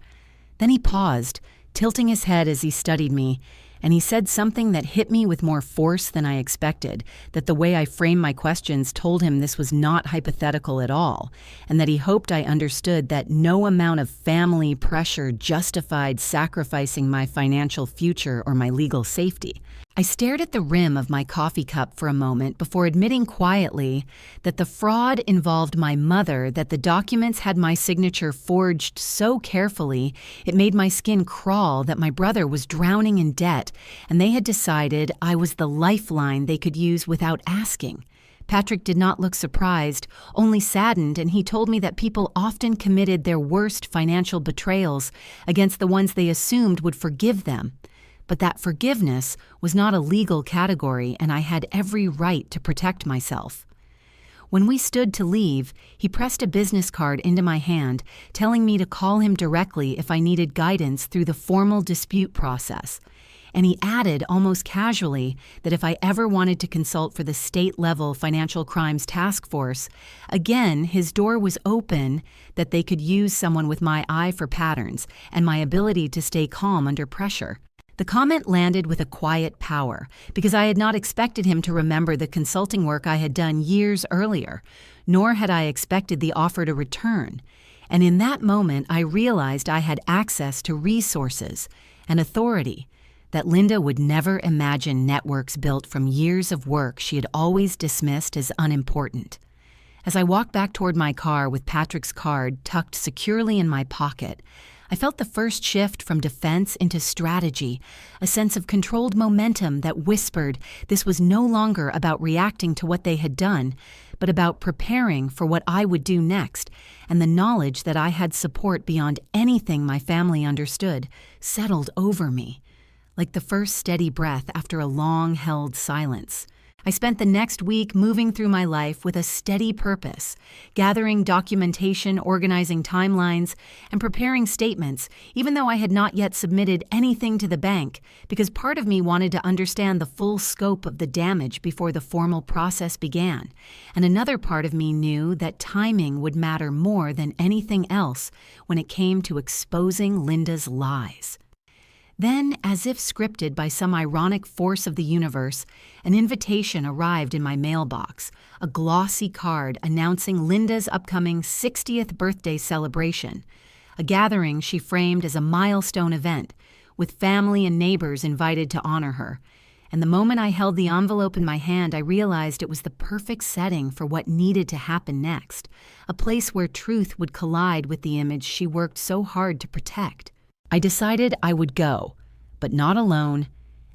Speaker 1: Then he paused, tilting his head as he studied me, and he said something that hit me with more force than I expected, that the way I framed my questions told him this was not hypothetical at all, and that he hoped I understood that no amount of family pressure justified sacrificing my financial future or my legal safety. I stared at the rim of my coffee cup for a moment before admitting quietly that the fraud involved my mother, that the documents had my signature forged so carefully it made my skin crawl, that my brother was drowning in debt, and they had decided I was the lifeline they could use without asking. Patrick did not look surprised, only saddened, and he told me that people often committed their worst financial betrayals against the ones they assumed would forgive them. But that forgiveness was not a legal category, and I had every right to protect myself. When we stood to leave, he pressed a business card into my hand, telling me to call him directly if I needed guidance through the formal dispute process. And he added almost casually that if I ever wanted to consult for the state-level Financial Crimes Task Force, again, his door was open, that they could use someone with my eye for patterns and my ability to stay calm under pressure. The comment landed with a quiet power, because I had not expected him to remember the consulting work I had done years earlier, nor had I expected the offer to return. And in that moment, I realized I had access to resources and authority that Linda would never imagine, networks built from years of work she had always dismissed as unimportant. As I walked back toward my car with Patrick's card tucked securely in my pocket, I felt the first shift from defense into strategy, a sense of controlled momentum that whispered this was no longer about reacting to what they had done, but about preparing for what I would do next, and the knowledge that I had support beyond anything my family understood settled over me, like the first steady breath after a long-held silence. I spent the next week moving through my life with a steady purpose, gathering documentation, organizing timelines, and preparing statements, even though I had not yet submitted anything to the bank, because part of me wanted to understand the full scope of the damage before the formal process began, and another part of me knew that timing would matter more than anything else when it came to exposing Linda's lies. Then, as if scripted by some ironic force of the universe, an invitation arrived in my mailbox, a glossy card announcing Linda's upcoming 60th birthday celebration, a gathering she framed as a milestone event, with family and neighbors invited to honor her. And the moment I held the envelope in my hand, I realized it was the perfect setting for what needed to happen next, a place where truth would collide with the image she worked so hard to protect. I decided I would go, but not alone,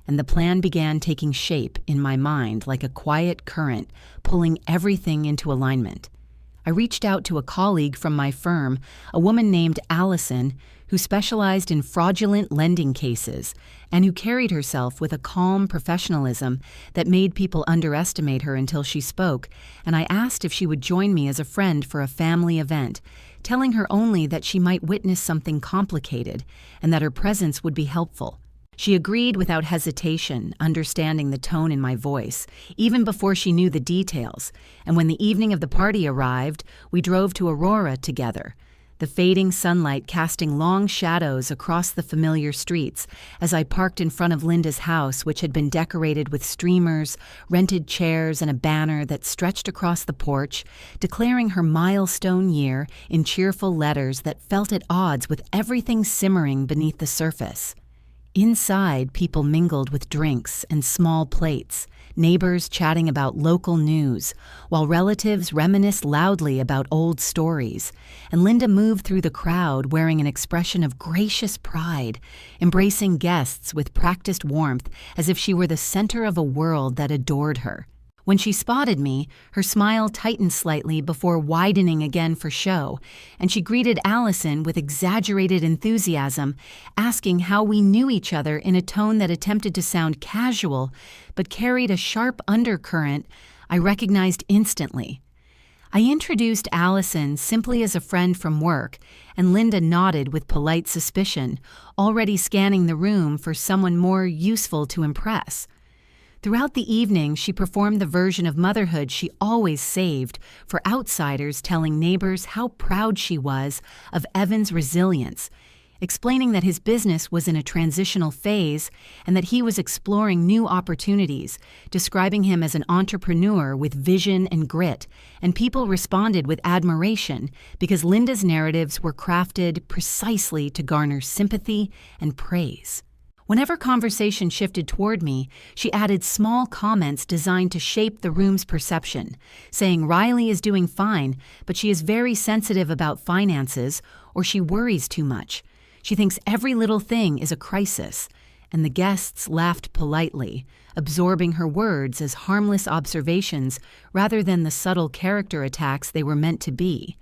Speaker 1: and the plan began taking shape in my mind like a quiet current, pulling everything into alignment. I reached out to a colleague from my firm, a woman named Allison, who specialized in fraudulent lending cases and who carried herself with a calm professionalism that made people underestimate her until she spoke, and I asked if she would join me as a friend for a family event, telling her only that she might witness something complicated and that her presence would be helpful. She agreed without hesitation, understanding the tone in my voice, even before she knew the details, and when the evening of the party arrived, we drove to Aurora together, the fading sunlight casting long shadows across the familiar streets as I parked in front of Linda's house, which had been decorated with streamers, rented chairs, and a banner that stretched across the porch, declaring her milestone year in cheerful letters that felt at odds with everything simmering beneath the surface. Inside, people mingled with drinks and small plates, neighbors chatting about local news, while relatives reminisced loudly about old stories, and Linda moved through the crowd wearing an expression of gracious pride, embracing guests with practiced warmth as if she were the center of a world that adored her. When she spotted me, her smile tightened slightly before widening again for show, and she greeted Allison with exaggerated enthusiasm, asking how we knew each other in a tone that attempted to sound casual but carried a sharp undercurrent I recognized instantly. I introduced Allison simply as a friend from work, and Linda nodded with polite suspicion, already scanning the room for someone more useful to impress. Throughout the evening, she performed the version of motherhood she always saved for outsiders, telling neighbors how proud she was of Evan's resilience, explaining that his business was in a transitional phase and that he was exploring new opportunities, describing him as an entrepreneur with vision and grit, and people responded with admiration because Linda's narratives were crafted precisely to garner sympathy and praise. Whenever conversation shifted toward me, she added small comments designed to shape the room's perception, saying Riley is doing fine, but she is very sensitive about finances, or she worries too much. She thinks every little thing is a crisis, and the guests laughed politely, absorbing her words as harmless observations rather than the subtle character attacks they were meant to be.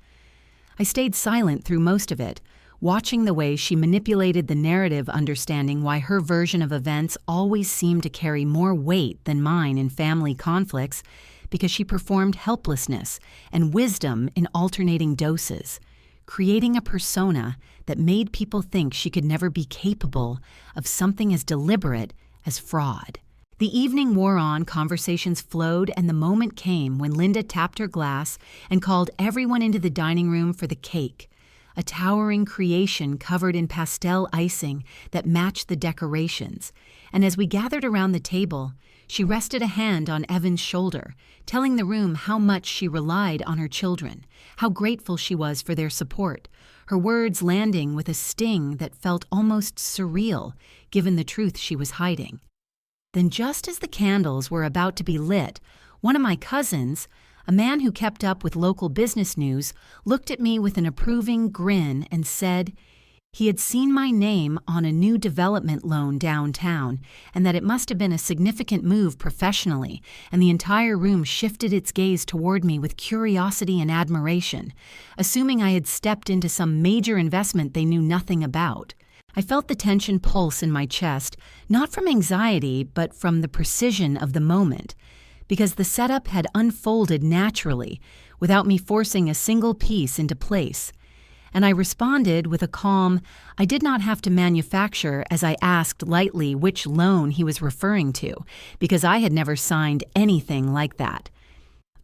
Speaker 1: I stayed silent through most of it, watching the way she manipulated the narrative, understanding why her version of events always seemed to carry more weight than mine in family conflicts, because she performed helplessness and wisdom in alternating doses, creating a persona that made people think she could never be capable of something as deliberate as fraud. The evening wore on, conversations flowed, and the moment came when Linda tapped her glass and called everyone into the dining room for the cake, a towering creation covered in pastel icing that matched the decorations. And as we gathered around the table, she rested a hand on Evan's shoulder, telling the room how much she relied on her children, how grateful she was for their support, her words landing with a sting that felt almost surreal, given the truth she was hiding. Then just as the candles were about to be lit, one of my cousins, a man who kept up with local business news, looked at me with an approving grin and said he had seen my name on a new development loan downtown and that it must have been a significant move professionally, and the entire room shifted its gaze toward me with curiosity and admiration, assuming I had stepped into some major investment they knew nothing about. I felt the tension pulse in my chest, not from anxiety, but from the precision of the moment, because the setup had unfolded naturally, without me forcing a single piece into place. And I responded with a calm I did not have to manufacture as I asked lightly which loan he was referring to, because I had never signed anything like that.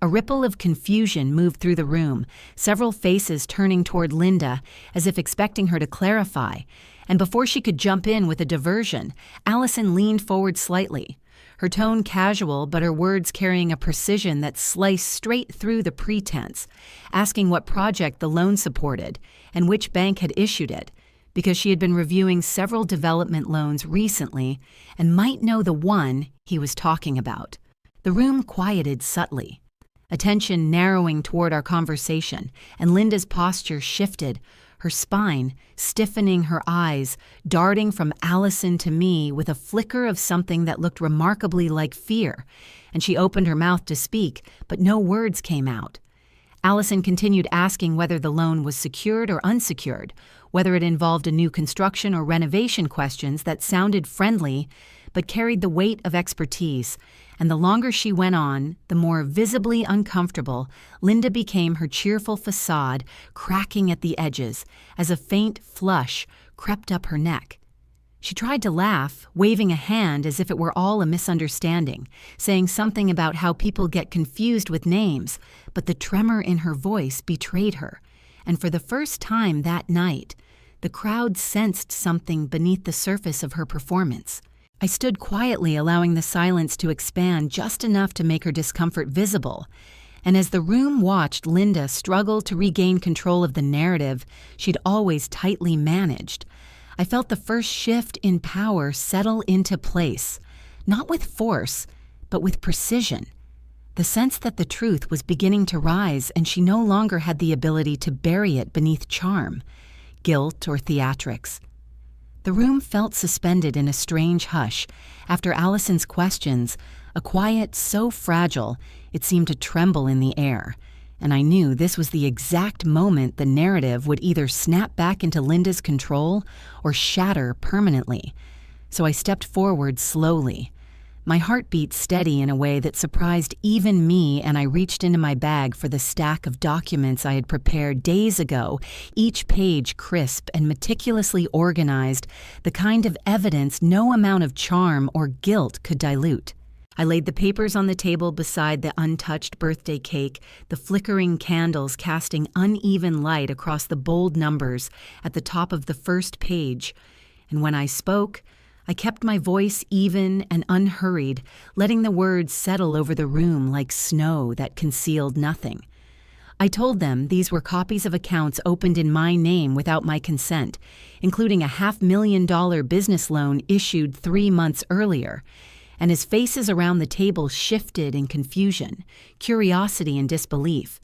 Speaker 1: A ripple of confusion moved through the room, several faces turning toward Linda as if expecting her to clarify, and before she could jump in with a diversion, Allison leaned forward slightly, her tone casual but her words carrying a precision that sliced straight through the pretense, asking what project the loan supported and which bank had issued it, because she had been reviewing several development loans recently and might know the one he was talking about. The room quieted subtly, attention narrowing toward our conversation, and Linda's posture shifted, her spine stiffening, her eyes darting from Allison to me with a flicker of something that looked remarkably like fear, and she opened her mouth to speak, but no words came out. Allison continued asking whether the loan was secured or unsecured, whether it involved a new construction or renovation, questions that sounded friendly but carried the weight of expertise, and the longer she went on, the more visibly uncomfortable Linda became, her cheerful facade cracking at the edges as a faint flush crept up her neck. She tried to laugh, waving a hand as if it were all a misunderstanding, saying something about how people get confused with names, but the tremor in her voice betrayed her, and for the first time that night, the crowd sensed something beneath the surface of her performance. I stood quietly, allowing the silence to expand just enough to make her discomfort visible, and as the room watched Linda struggle to regain control of the narrative she'd always tightly managed, I felt the first shift in power settle into place, not with force, but with precision. The sense that the truth was beginning to rise and she no longer had the ability to bury it beneath charm, guilt, or theatrics. The room felt suspended in a strange hush after Allison's questions, a quiet so fragile it seemed to tremble in the air, and I knew this was the exact moment the narrative would either snap back into Linda's control or shatter permanently. So I stepped forward slowly, my heartbeat steady in a way that surprised even me, and I reached into my bag for the stack of documents I had prepared days ago, each page crisp and meticulously organized, the kind of evidence no amount of charm or guilt could dilute. I laid the papers on the table beside the untouched birthday cake, the flickering candles casting uneven light across the bold numbers at the top of the first page, and when I spoke, I kept my voice even and unhurried, letting the words settle over the room like snow that concealed nothing. I told them these were copies of accounts opened in my name without my consent, including a $500,000 business loan issued 3 months earlier, and his faces around the table shifted in confusion, curiosity, and disbelief.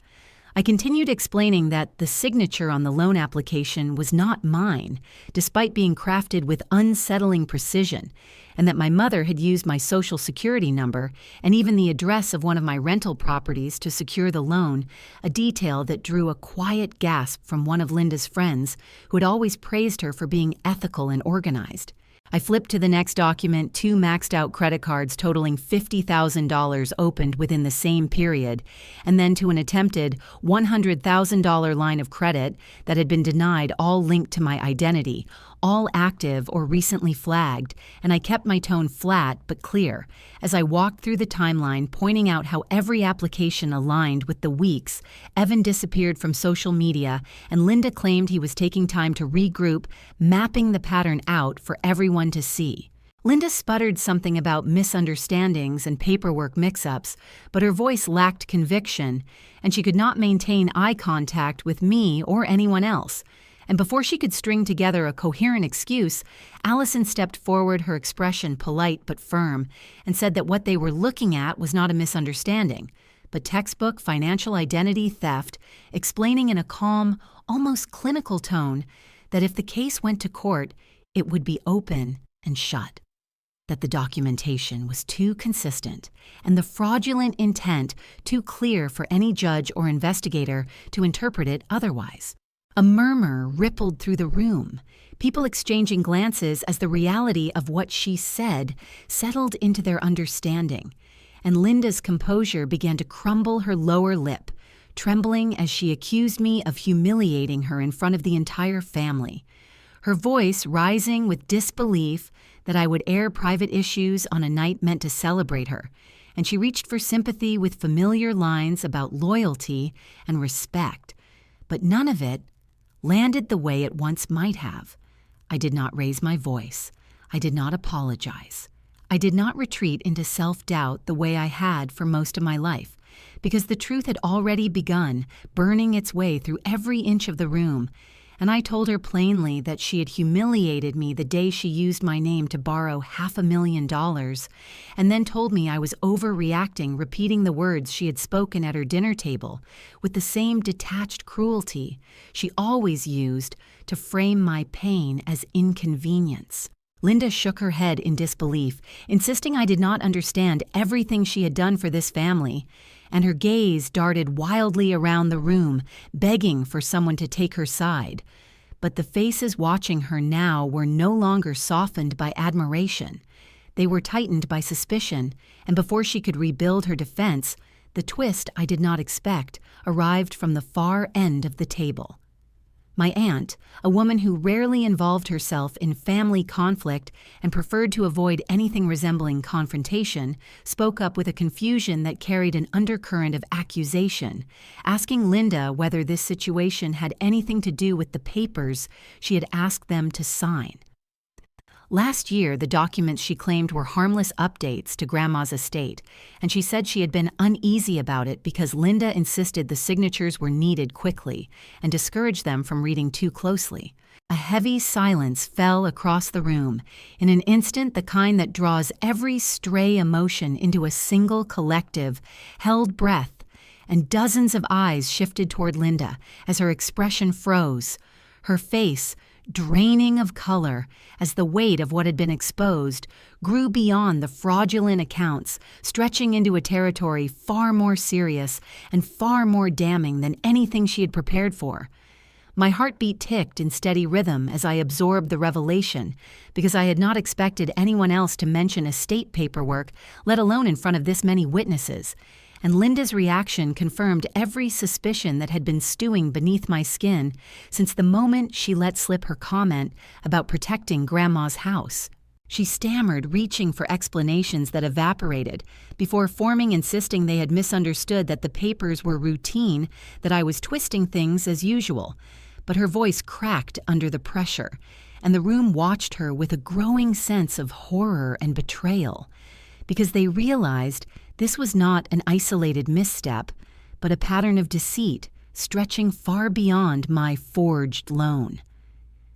Speaker 1: I continued explaining that the signature on the loan application was not mine, despite being crafted with unsettling precision, and that my mother had used my social security number and even the address of one of my rental properties to secure the loan, a detail that drew a quiet gasp from one of Linda's friends who had always praised her for being ethical and organized. I flipped to the next document, 2 maxed-out credit cards totaling $50,000 opened within the same period, and then to an attempted $100,000 line of credit that had been denied, all linked to my identity, all active or recently flagged, and I kept my tone flat but clear as I walked through the timeline, pointing out how every application aligned with the weeks Evan disappeared from social media and Linda claimed he was taking time to regroup, mapping the pattern out for everyone to see. Linda sputtered something about misunderstandings and paperwork mix-ups, but her voice lacked conviction, and she could not maintain eye contact with me or anyone else. And before she could string together a coherent excuse, Allison stepped forward, her expression polite but firm, and said that what they were looking at was not a misunderstanding, but textbook financial identity theft, explaining in a calm, almost clinical tone that if the case went to court, it would be open and shut, that the documentation was too consistent and the fraudulent intent too clear for any judge or investigator to interpret it otherwise. A murmur rippled through the room, people exchanging glances as the reality of what she said settled into their understanding, and Linda's composure began to crumble her lower lip, trembling as she accused me of humiliating her in front of the entire family, her voice rising with disbelief that I would air private issues on a night meant to celebrate her, and she reached for sympathy with familiar lines about loyalty and respect, but none of it landed the way it once might have. I did not raise my voice. I did not apologize. I did not retreat into self-doubt the way I had for most of my life, because the truth had already begun burning its way through every inch of the room, and I told her plainly that she had humiliated me the day she used my name to borrow $500,000, and then told me I was overreacting, repeating the words she had spoken at her dinner table with the same detached cruelty she always used to frame my pain as inconvenience. Linda shook her head in disbelief, insisting I did not understand everything she had done for this family, and her gaze darted wildly around the room, begging for someone to take her side. But the faces watching her now were no longer softened by admiration. They were tightened by suspicion, and before she could rebuild her defense, the twist I did not expect arrived from the far end of the table. My aunt, a woman who rarely involved herself in family conflict and preferred to avoid anything resembling confrontation, spoke up with a confusion that carried an undercurrent of accusation, asking Linda whether this situation had anything to do with the papers she had asked them to sign. Last year, the documents she claimed were harmless updates to Grandma's estate, and she said she had been uneasy about it because Linda insisted the signatures were needed quickly and discouraged them from reading too closely. A heavy silence fell across the room, in an instant the kind that draws every stray emotion into a single collective, held breath, and dozens of eyes shifted toward Linda as her expression froze, her face draining of color as the weight of what had been exposed grew beyond the fraudulent accounts, stretching into a territory far more serious and far more damning than anything she had prepared for. My heartbeat ticked in steady rhythm as I absorbed the revelation, because I had not expected anyone else to mention estate paperwork, let alone in front of this many witnesses. And Linda's reaction confirmed every suspicion that had been stewing beneath my skin since the moment she let slip her comment about protecting Grandma's house. She stammered, reaching for explanations that evaporated, before forming insisting they had misunderstood that the papers were routine, that I was twisting things as usual. But her voice cracked under the pressure, and the room watched her with a growing sense of horror and betrayal, because they realized this was not an isolated misstep, but a pattern of deceit stretching far beyond my forged loan.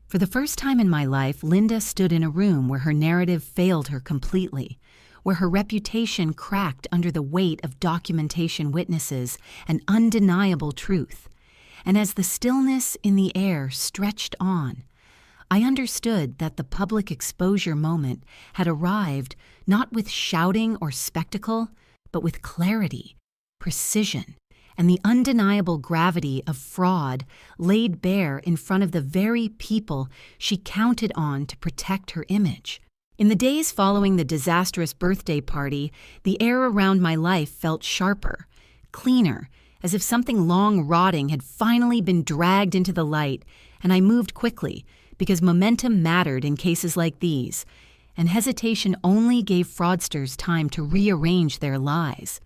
Speaker 1: For the first time in my life, Linda stood in a room where her narrative failed her completely, where her reputation cracked under the weight of documentation, witnesses, and undeniable truth. And as the stillness in the air stretched on, I understood that the public exposure moment had arrived not with shouting or spectacle, but with clarity, precision, and the undeniable gravity of fraud laid bare in front of the very people she counted on to protect her image. In the days following the disastrous birthday party, the air around my life felt sharper, cleaner, as if something long rotting had finally been dragged into the light, and I moved quickly, because momentum mattered in cases like these, and hesitation only gave fraudsters time to rearrange their lies.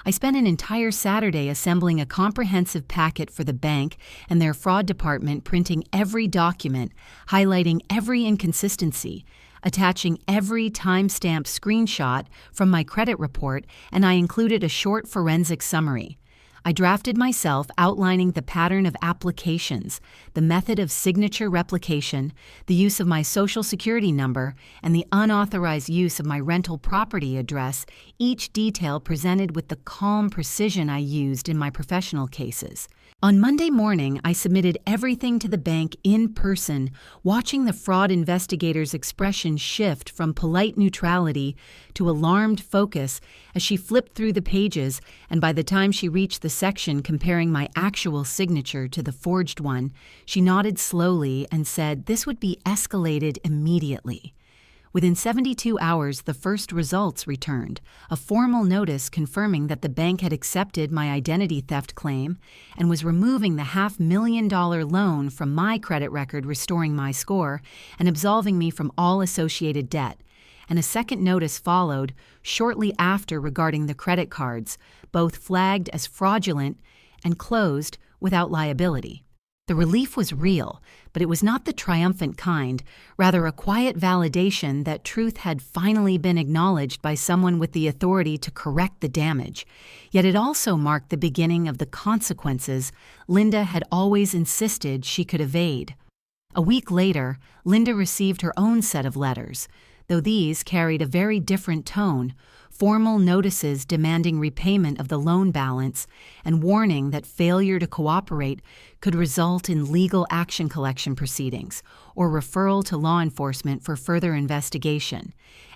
Speaker 1: I spent an entire Saturday assembling a comprehensive packet for the bank and their fraud department, printing every document, highlighting every inconsistency, attaching every time-stamped screenshot from my credit report, and I included a short forensic summary. I drafted myself, outlining the pattern of applications, the method of signature replication, the use of my social security number, and the unauthorized use of my rental property address, each detail presented with the calm precision I used in my professional cases. On Monday morning, I submitted everything to the bank in person, watching the fraud investigator's expression shift from polite neutrality to alarmed focus as she flipped through the pages, and by the time she reached the section comparing my actual signature to the forged one, she nodded slowly and said this would be escalated immediately. Within 72 hours, the first results returned, a formal notice confirming that the bank had accepted my identity theft claim and was removing the $500,000 loan from my credit record, restoring my score, and absolving me from all associated debt. And a second notice followed shortly after regarding the credit cards, both flagged as fraudulent and closed without liability. The relief was real, but it was not the triumphant kind, rather a quiet validation that truth had finally been acknowledged by someone with the authority to correct the damage. Yet it also marked the beginning of the consequences Linda had always insisted she could evade. A week later, Linda received her own set of letters, though these carried a very different tone, formal notices demanding repayment of the loan balance and warning that failure to cooperate could result in legal action collection proceedings or referral to law enforcement for further investigation.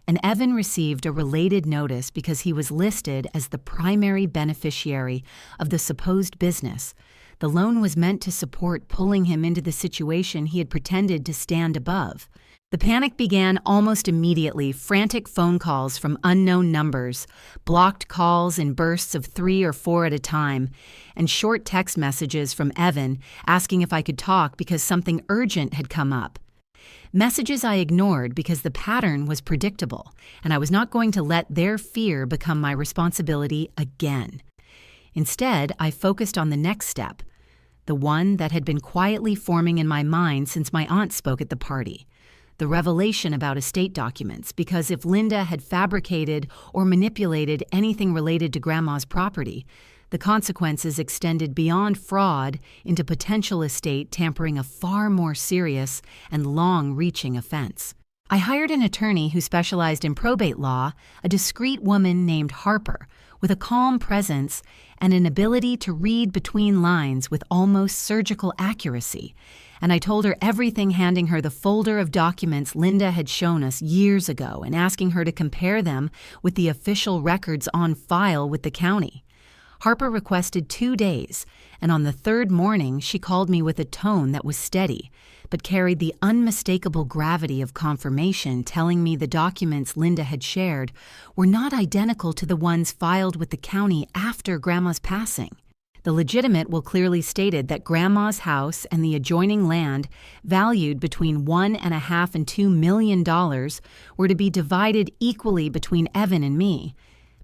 Speaker 1: And Evan received a related notice because he was listed as the primary beneficiary of the supposed business. The loan was meant to support pulling him into the situation he had pretended to stand above. The panic began almost immediately, frantic phone calls from unknown numbers, blocked calls in bursts of 3 or 4 at a time, and short text messages from Evan asking if I could talk because something urgent had come up. Messages I ignored because the pattern was predictable, and I was not going to let their fear become my responsibility again. Instead, I focused on the next step, the one that had been quietly forming in my mind since my aunt spoke at the party. The revelation about estate documents, because if Linda had fabricated or manipulated anything related to Grandma's property, the consequences extended beyond fraud into potential estate tampering, a far more serious and long-reaching offense. I hired an attorney who specialized in probate law, a discreet woman named Harper, with a calm presence and an ability to read between lines with almost surgical accuracy, and I told her everything, handing her the folder of documents Linda had shown us years ago and asking her to compare them with the official records on file with the county. Harper requested 2 days, and on the third morning she called me with a tone that was steady, but carried the unmistakable gravity of confirmation, telling me the documents Linda had shared were not identical to the ones filed with the county after Grandma's passing. The legitimate will clearly stated that Grandma's house and the adjoining land, valued between $1.5 and $2 million, were to be divided equally between Evan and me.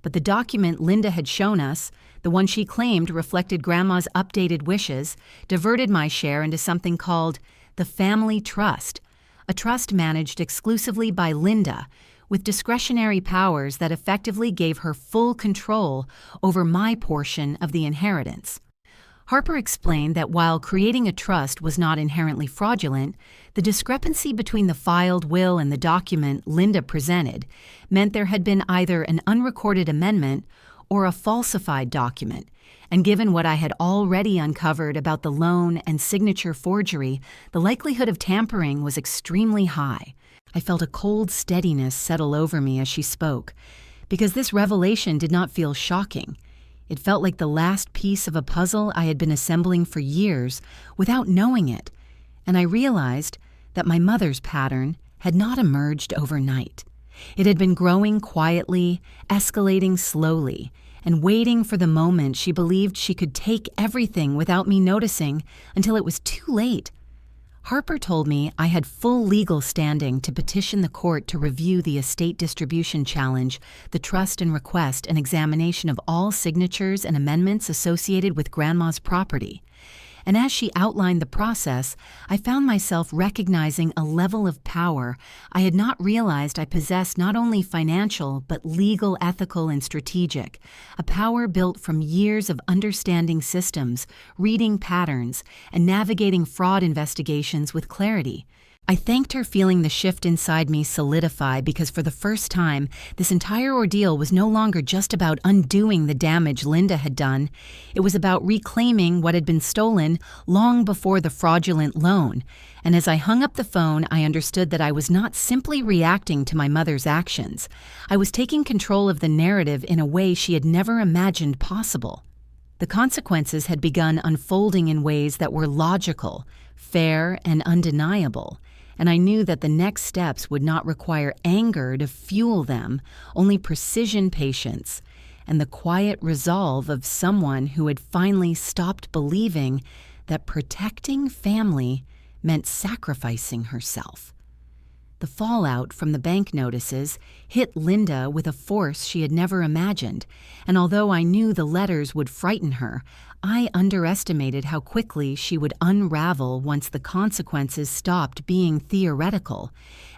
Speaker 1: But the document Linda had shown us, the one she claimed reflected Grandma's updated wishes, diverted my share into something called the Family Trust, a trust managed exclusively by Linda, with discretionary powers that effectively gave her full control over my portion of the inheritance. Harper explained that while creating a trust was not inherently fraudulent, the discrepancy between the filed will and the document Linda presented meant there had been either an unrecorded amendment or a falsified document, and given what I had already uncovered about the loan and signature forgery, the likelihood of tampering was extremely high. I felt a cold steadiness settle over me as she spoke, because this revelation did not feel shocking. It felt like the last piece of a puzzle I had been assembling for years without knowing it, and I realized that my mother's pattern had not emerged overnight. It had been growing quietly, escalating slowly, and waiting for the moment she believed she could take everything without me noticing until it was too late. Harper told me I had full legal standing to petition the court to review the estate distribution challenge, the trust and request an examination of all signatures and amendments associated with Grandma's property. And as she outlined the process, I found myself recognizing a level of power I had not realized I possessed, not only financial, but legal, ethical, and strategic, a power built from years of understanding systems, reading patterns, and navigating fraud investigations with clarity. I thanked her, feeling the shift inside me solidify, because for the first time, this entire ordeal was no longer just about undoing the damage Linda had done. It was about reclaiming what had been stolen long before the fraudulent loan. And as I hung up the phone, I understood that I was not simply reacting to my mother's actions. I was taking control of the narrative in a way she had never imagined possible. The consequences had begun unfolding in ways that were logical, fair, and undeniable. And I knew that the next steps would not require anger to fuel them, only precision, patience, and the quiet resolve of someone who had finally stopped believing that protecting family meant sacrificing herself. The fallout from the bank notices hit Linda with a force she had never imagined, and although I knew the letters would frighten her, I underestimated how quickly she would unravel once the consequences stopped being theoretical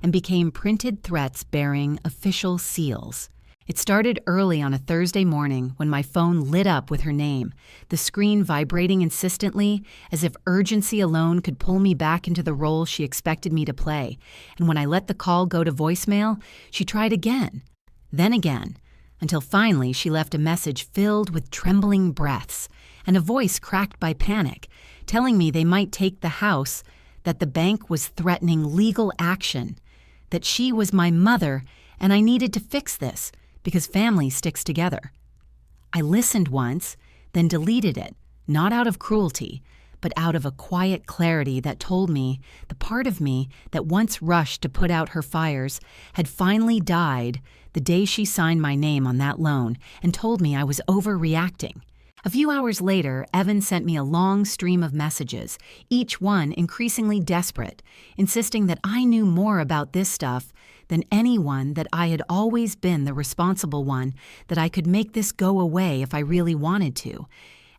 Speaker 1: and became printed threats bearing official seals. It started early on a Thursday morning when my phone lit up with her name, the screen vibrating insistently as if urgency alone could pull me back into the role she expected me to play. And when I let the call go to voicemail, she tried again, then again, until finally she left a message filled with trembling breaths and a voice cracked by panic, telling me they might take the house, that the bank was threatening legal action, that she was my mother and I needed to fix this, because family sticks together. I listened once, then deleted it, not out of cruelty, but out of a quiet clarity that told me the part of me that once rushed to put out her fires had finally died the day she signed my name on that loan and told me I was overreacting. A few hours later, Evan sent me a long stream of messages, each one increasingly desperate, insisting that I knew more about this stuff than anyone, that I had always been the responsible one, that I could make this go away if I really wanted to.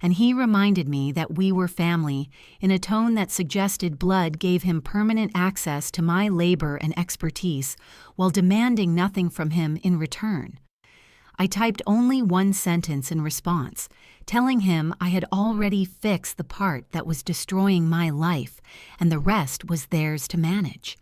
Speaker 1: And he reminded me that we were family in a tone that suggested blood gave him permanent access to my labor and expertise while demanding nothing from him in return. I typed only one sentence in response, telling him I had already fixed the part that was destroying my life, and the rest was theirs to manage.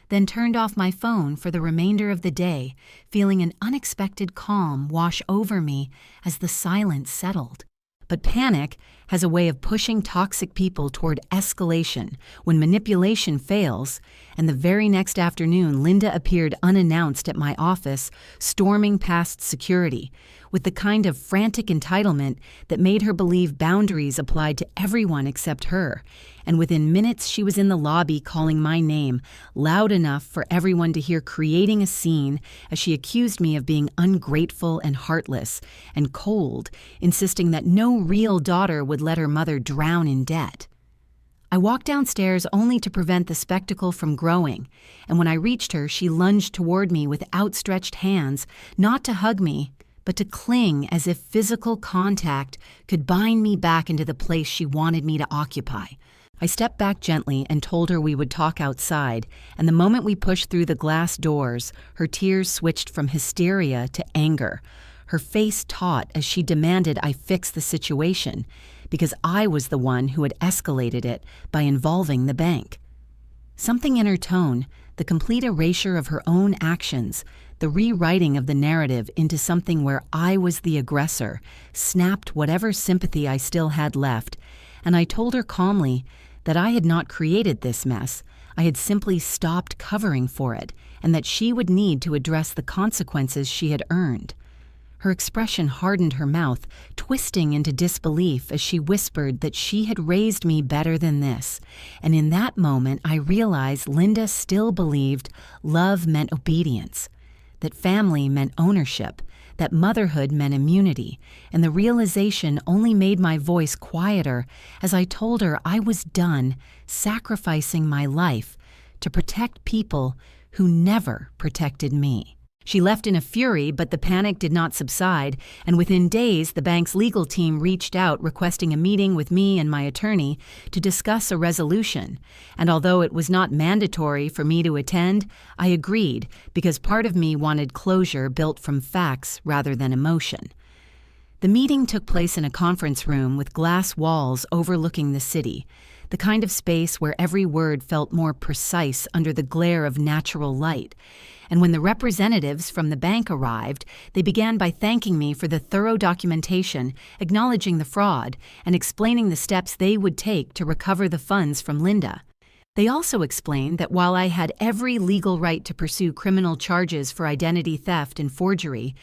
Speaker 1: Then turned off my phone for the remainder of the day, feeling an unexpected calm wash over me as the silence settled. But panic has a way of pushing toxic people toward escalation when manipulation fails, and the very next afternoon Linda appeared unannounced at my office, storming past security, with the kind of frantic entitlement that made her believe boundaries applied to everyone except her, and within minutes she was in the lobby calling my name, loud enough for everyone to hear, creating a scene as she accused me of being ungrateful and heartless and cold, insisting that no real daughter would let her mother drown in debt. I walked downstairs only to prevent the spectacle from growing, and when I reached her, she lunged toward me with outstretched hands, not to hug me, but to cling as if physical contact could bind me back into the place she wanted me to occupy. I stepped back gently and told her we would talk outside, and the moment we pushed through the glass doors, her tears switched from hysteria to anger. Her face taut as she demanded I fix the situation, because I was the one who had escalated it by involving the bank. Something in her tone, the complete erasure of her own actions, the rewriting of the narrative into something where I was the aggressor, snapped whatever sympathy I still had left, and I told her calmly that I had not created this mess, I had simply stopped covering for it, and that she would need to address the consequences she had earned. Her expression hardened her mouth, twisting into disbelief as she whispered that she had raised me better than this, and in that moment I realized Linda still believed love meant obedience, that family meant ownership, that motherhood meant immunity, and the realization only made my voice quieter as I told her I was done sacrificing my life to protect people who never protected me. She left in a fury, but the panic did not subside, and within days the bank's legal team reached out requesting a meeting with me and my attorney to discuss a resolution. And although it was not mandatory for me to attend, I agreed because part of me wanted closure built from facts rather than emotion. The meeting took place in a conference room with glass walls overlooking the city, the kind of space where every word felt more precise under the glare of natural light. And when the representatives from the bank arrived, they began by thanking me for the thorough documentation, acknowledging the fraud, and explaining the steps they would take to recover the funds from Linda. They also explained that while I had every legal right to pursue criminal charges for identity theft and forgery,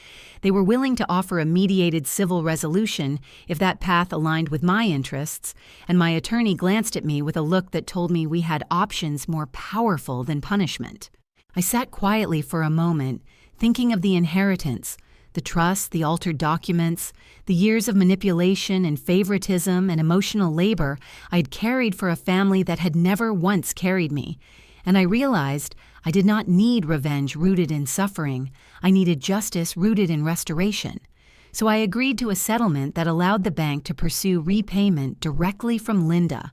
Speaker 1: they were willing to offer a mediated civil resolution if that path aligned with my interests, and my attorney glanced at me with a look that told me we had options more powerful than punishment. I sat quietly for a moment, thinking of the inheritance, the trust, the altered documents, the years of manipulation and favoritism and emotional labor I had carried for a family that had never once carried me, and I realized I did not need revenge rooted in suffering. I needed justice rooted in restoration. So I agreed to a settlement that allowed the bank to pursue repayment directly from Linda,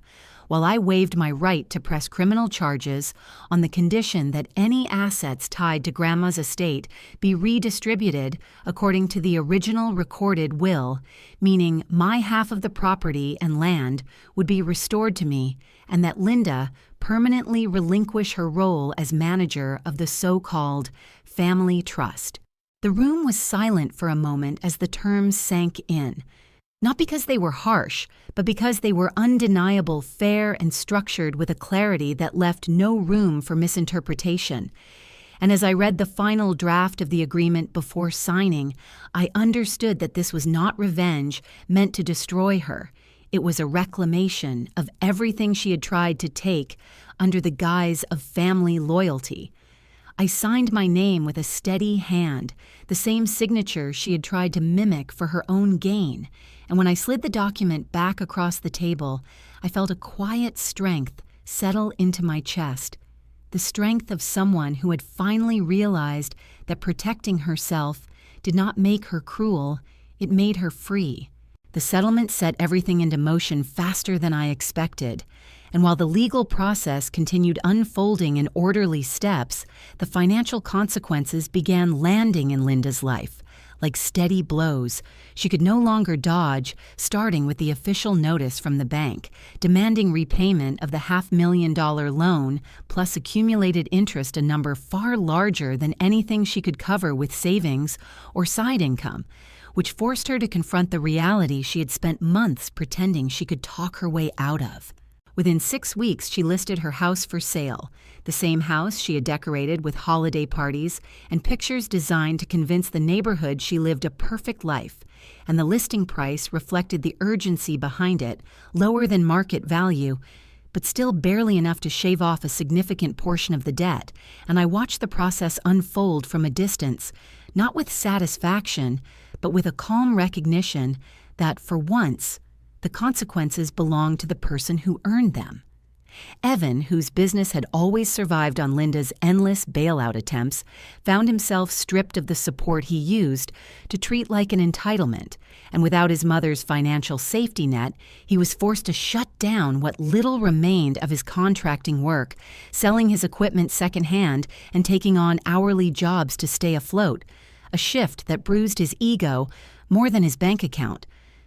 Speaker 1: while I waived my right to press criminal charges on the condition that any assets tied to Grandma's estate be redistributed according to the original recorded will, meaning my half of the property and land would be restored to me, and that Linda permanently relinquish her role as manager of the so-called family trust. The room was silent for a moment as the terms sank in. Not because they were harsh, but because they were undeniable, fair, and structured with a clarity that left no room for misinterpretation. And as I read the final draft of the agreement before signing, I understood that this was not revenge meant to destroy her. It was a reclamation of everything she had tried to take under the guise of family loyalty. I signed my name with a steady hand, the same signature she had tried to mimic for her own gain, and when I slid the document back across the table, I felt a quiet strength settle into my chest, the strength of someone who had finally realized that protecting herself did not make her cruel, it made her free. The settlement set everything into motion faster than I expected, and while the legal process continued unfolding in orderly steps, the financial consequences began landing in Linda's life. Like steady blows, she could no longer dodge, starting with the official notice from the bank, demanding repayment of the $500,000 loan, plus accumulated interest, a number far larger than anything she could cover with savings or side income. which forced her to confront the reality she had spent months pretending she could talk her way out of. Within 6 weeks, she listed her house for sale, the same house she had decorated with holiday parties and pictures designed to convince the neighborhood she lived a perfect life, and the listing price reflected the urgency behind it, lower than market value, but still barely enough to shave off a significant portion of the debt, and I watched the process unfold from a distance, not with satisfaction, but with a calm recognition that, for once, the consequences belonged to the person who earned them. Evan, whose business had always survived on Linda's endless bailout attempts, found himself stripped of the support he used to treat like an entitlement, and without his mother's financial safety net, he was forced to shut down what little remained of his contracting work, selling his equipment secondhand and taking on hourly jobs to stay afloat, a shift that bruised his ego more than his bank account,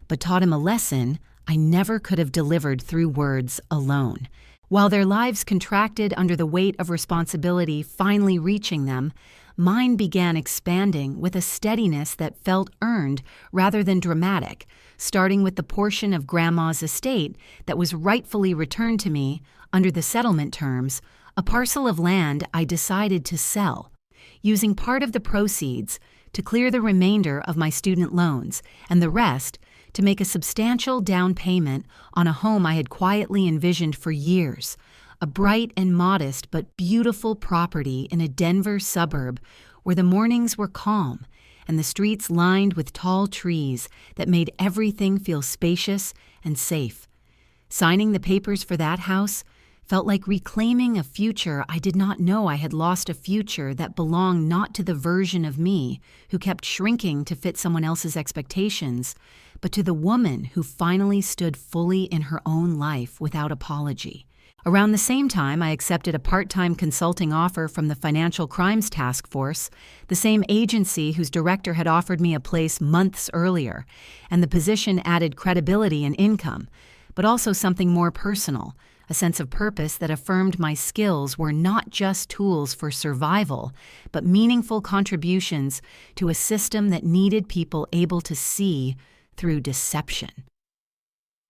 Speaker 1: but taught him a lesson I never could have delivered through words alone. While their lives contracted under the weight of responsibility finally reaching them, mine began expanding with a steadiness that felt earned rather than dramatic, starting with the portion of Grandma's estate that was rightfully returned to me under the settlement terms, a parcel of land I decided to sell, using part of the proceeds to clear the remainder of my student loans and the rest to make a substantial down payment on a home I had quietly envisioned for years, a bright and modest but beautiful property in a Denver suburb where the mornings were calm and the streets lined with tall trees that made everything feel spacious and safe. Signing the papers for that house felt like reclaiming a future I did not know I had lost, a future that belonged not to the version of me who kept shrinking to fit someone else's expectations, but to the woman who finally stood fully in her own life without apology. Around the same time, I accepted a part-time consulting offer from the Financial Crimes Task Force, the same agency whose director had offered me a place months earlier, and the position added credibility and income, but also something more personal, a sense of purpose that affirmed my skills were not just tools for survival, but meaningful contributions to a system that needed people able to see through deception.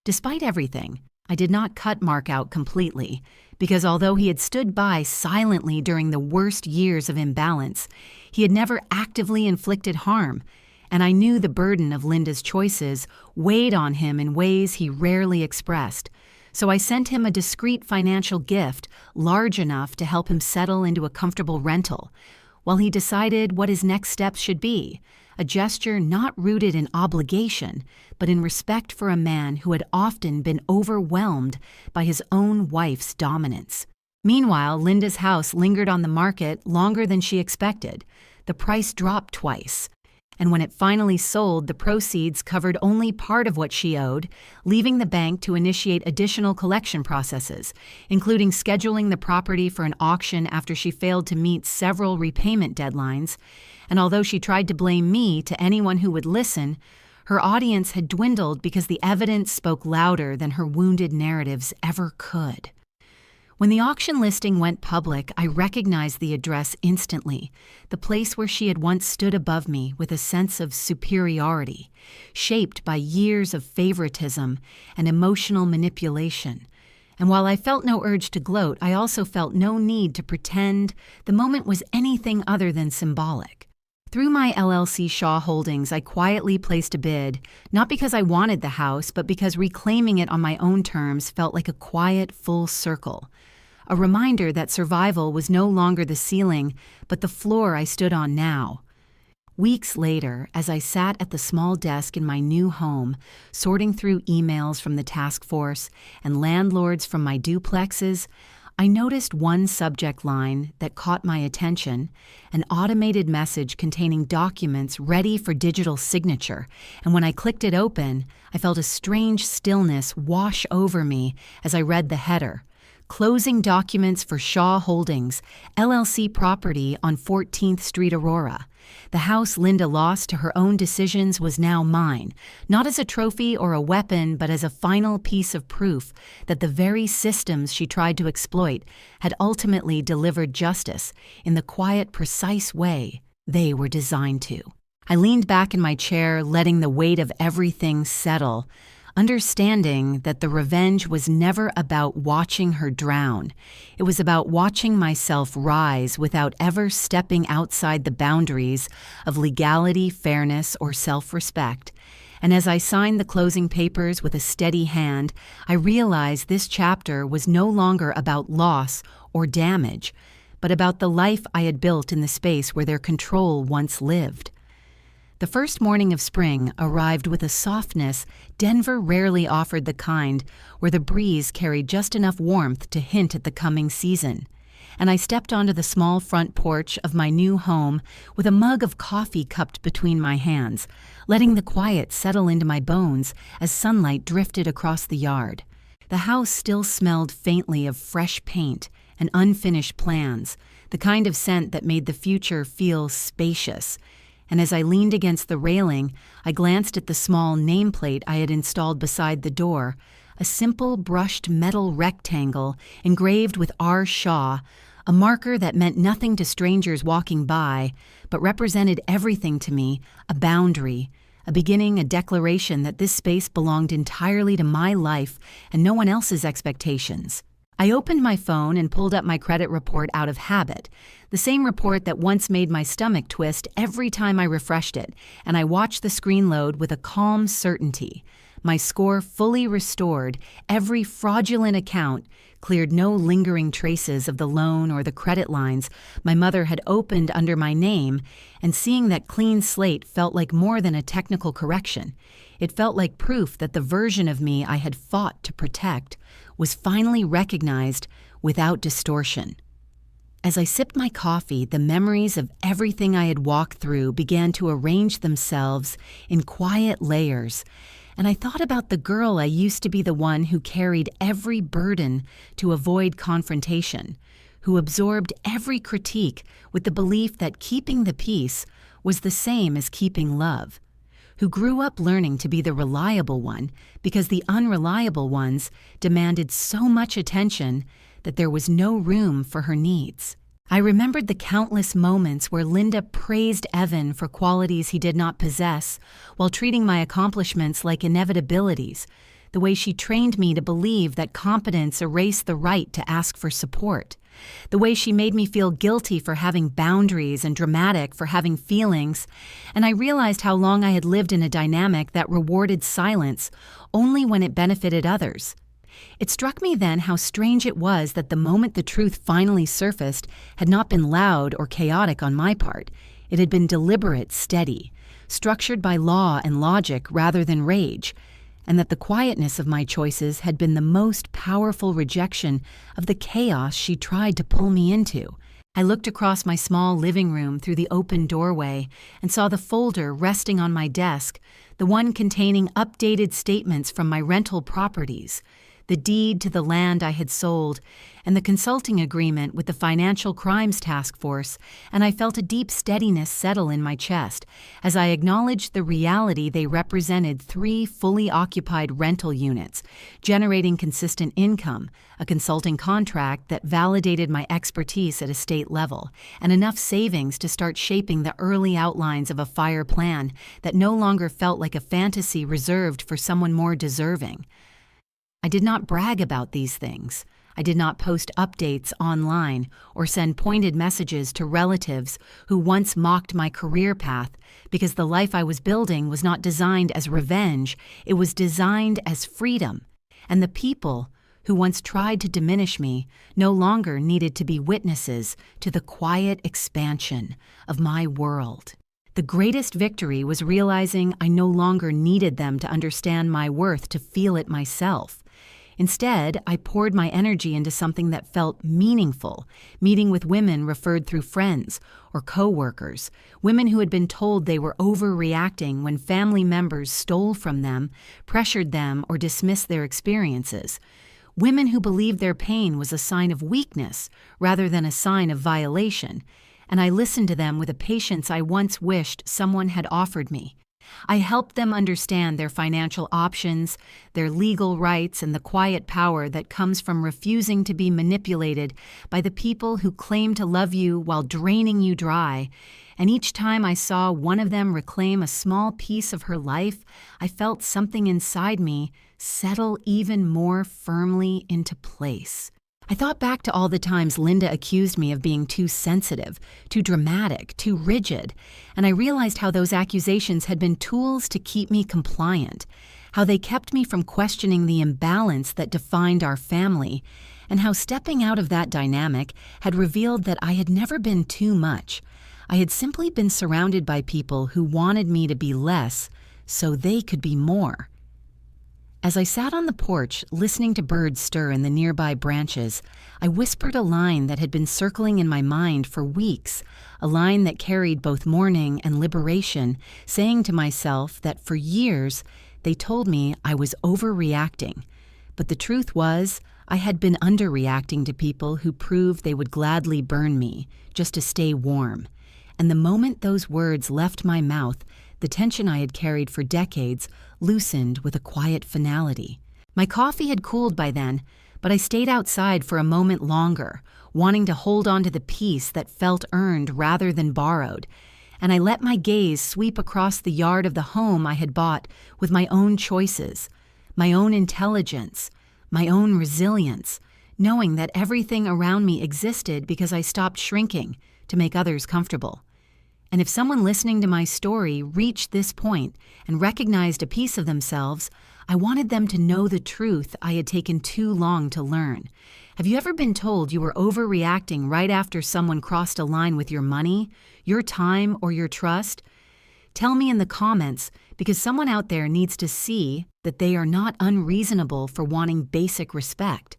Speaker 1: Despite everything, I did not cut Mark out completely, because although he had stood by silently during the worst years of imbalance, he had never actively inflicted harm, and I knew the burden of Linda's choices weighed on him in ways he rarely expressed. So I sent him a discreet financial gift large enough to help him settle into a comfortable rental, while he decided what his next steps should be, a gesture not rooted in obligation, but in respect for a man who had often been overwhelmed by his own wife's dominance. Meanwhile, Linda's house lingered on the market longer than she expected. The price dropped twice, and when it finally sold, the proceeds covered only part of what she owed, leaving the bank to initiate additional collection processes, including scheduling the property for an auction after she failed to meet several repayment deadlines. And although she tried to blame me to anyone who would listen, her audience had dwindled because the evidence spoke louder than her wounded narratives ever could. When the auction listing went public, I recognized the address instantly, the place where she had once stood above me with a sense of superiority, shaped by years of favoritism and emotional manipulation. And while I felt no urge to gloat, I also felt no need to pretend the moment was anything other than symbolic. Through my LLC Shaw Holdings, I quietly placed a bid, not because I wanted the house, but because reclaiming it on my own terms felt like a quiet full circle. A reminder that survival was no longer the ceiling, but the floor I stood on now. Weeks later, as I sat at the small desk in my new home, sorting through emails from the task force and landlords from my duplexes, I noticed one subject line that caught my attention, an automated message containing documents ready for digital signature, and when I clicked it open, I felt a strange stillness wash over me as I read the header. Closing documents for Shaw Holdings, LLC property on 14th Street, Aurora. The house Linda lost to her own decisions was now mine, not as a trophy or a weapon, but as a final piece of proof that the very systems she tried to exploit had ultimately delivered justice in the quiet, precise way they were designed to. I leaned back in my chair, letting the weight of everything settle, understanding that the revenge was never about watching her drown. It was about watching myself rise without ever stepping outside the boundaries of legality, fairness, or self-respect. And as I signed the closing papers with a steady hand, I realized this chapter was no longer about loss or damage, but about the life I had built in the space where their control once lived. The first morning of spring arrived with a softness Denver rarely offered, the kind where the breeze carried just enough warmth to hint at the coming season. And I stepped onto the small front porch of my new home with a mug of coffee cupped between my hands, letting the quiet settle into my bones as sunlight drifted across the yard. The house still smelled faintly of fresh paint and unfinished plans, the kind of scent that made the future feel spacious. And as I leaned against the railing, I glanced at the small nameplate I had installed beside the door, a simple brushed metal rectangle engraved with R. Shaw, a marker that meant nothing to strangers walking by, but represented everything to me, a boundary, a beginning, a declaration that this space belonged entirely to my life and no one else's expectations. I opened my phone and pulled up my credit report out of habit, the same report that once made my stomach twist every time I refreshed it, and I watched the screen load with a calm certainty. My score fully restored, every fraudulent account cleared, no lingering traces of the loan or the credit lines my mother had opened under my name, and seeing that clean slate felt like more than a technical correction. It felt like proof that the version of me I had fought to protect was finally recognized without distortion. As I sipped my coffee, the memories of everything I had walked through began to arrange themselves in quiet layers, and I thought about the girl I used to be, the one who carried every burden to avoid confrontation, who absorbed every critique with the belief that keeping the peace was the same as keeping love, who grew up learning to be the reliable one because the unreliable ones demanded so much attention that there was no room for her needs. I remembered the countless moments where Linda praised Evan for qualities he did not possess while treating my accomplishments like inevitabilities, the way she trained me to believe that competence erased the right to ask for support, the way she made me feel guilty for having boundaries and dramatic for having feelings, and I realized how long I had lived in a dynamic that rewarded silence only when it benefited others. It struck me then how strange it was that the moment the truth finally surfaced had not been loud or chaotic on my part. It had been deliberate, steady, structured by law and logic rather than rage, and that the quietness of my choices had been the most powerful rejection of the chaos she tried to pull me into. I looked across my small living room through the open doorway and saw the folder resting on my desk, the one containing updated statements from my rental properties, the deed to the land I had sold, and the consulting agreement with the Financial Crimes Task Force, and I felt a deep steadiness settle in my chest as I acknowledged the reality they represented: 3 fully occupied rental units, generating consistent income, a consulting contract that validated my expertise at a state level, and enough savings to start shaping the early outlines of a FIRE plan that no longer felt like a fantasy reserved for someone more deserving. I did not brag about these things. I did not post updates online or send pointed messages to relatives who once mocked my career path, because the life I was building was not designed as revenge, it was designed as freedom. And the people who once tried to diminish me no longer needed to be witnesses to the quiet expansion of my world. The greatest victory was realizing I no longer needed them to understand my worth to feel it myself. Instead, I poured my energy into something that felt meaningful, meeting with women referred through friends or co-workers, women who had been told they were overreacting when family members stole from them, pressured them, or dismissed their experiences, women who believed their pain was a sign of weakness rather than a sign of violation, and I listened to them with a patience I once wished someone had offered me. I helped them understand their financial options, their legal rights, and the quiet power that comes from refusing to be manipulated by the people who claim to love you while draining you dry. And each time I saw one of them reclaim a small piece of her life, I felt something inside me settle even more firmly into place. I thought back to all the times Linda accused me of being too sensitive, too dramatic, too rigid, and I realized how those accusations had been tools to keep me compliant, how they kept me from questioning the imbalance that defined our family, and how stepping out of that dynamic had revealed that I had never been too much. I had simply been surrounded by people who wanted me to be less so they could be more. As I sat on the porch, listening to birds stir in the nearby branches, I whispered a line that had been circling in my mind for weeks, a line that carried both mourning and liberation, saying to myself that for years they told me I was overreacting. But the truth was, I had been underreacting to people who proved they would gladly burn me just to stay warm. And the moment those words left my mouth, the tension I had carried for decades loosened with a quiet finality. My coffee had cooled by then, but I stayed outside for a moment longer, wanting to hold on to the peace that felt earned rather than borrowed, and I let my gaze sweep across the yard of the home I had bought with my own choices, my own intelligence, my own resilience, knowing that everything around me existed because I stopped shrinking to make others comfortable. And if someone listening to my story reached this point and recognized a piece of themselves, I wanted them to know the truth I had taken too long to learn. Have you ever been told you were overreacting right after someone crossed a line with your money, your time, or your trust? Tell me in the comments, because someone out there needs to see that they are not unreasonable for wanting basic respect.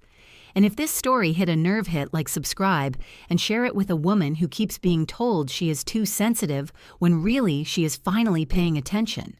Speaker 1: And if this story hit a nerve hit, like subscribe and share it with a woman who keeps being told she is too sensitive when really she is finally paying attention.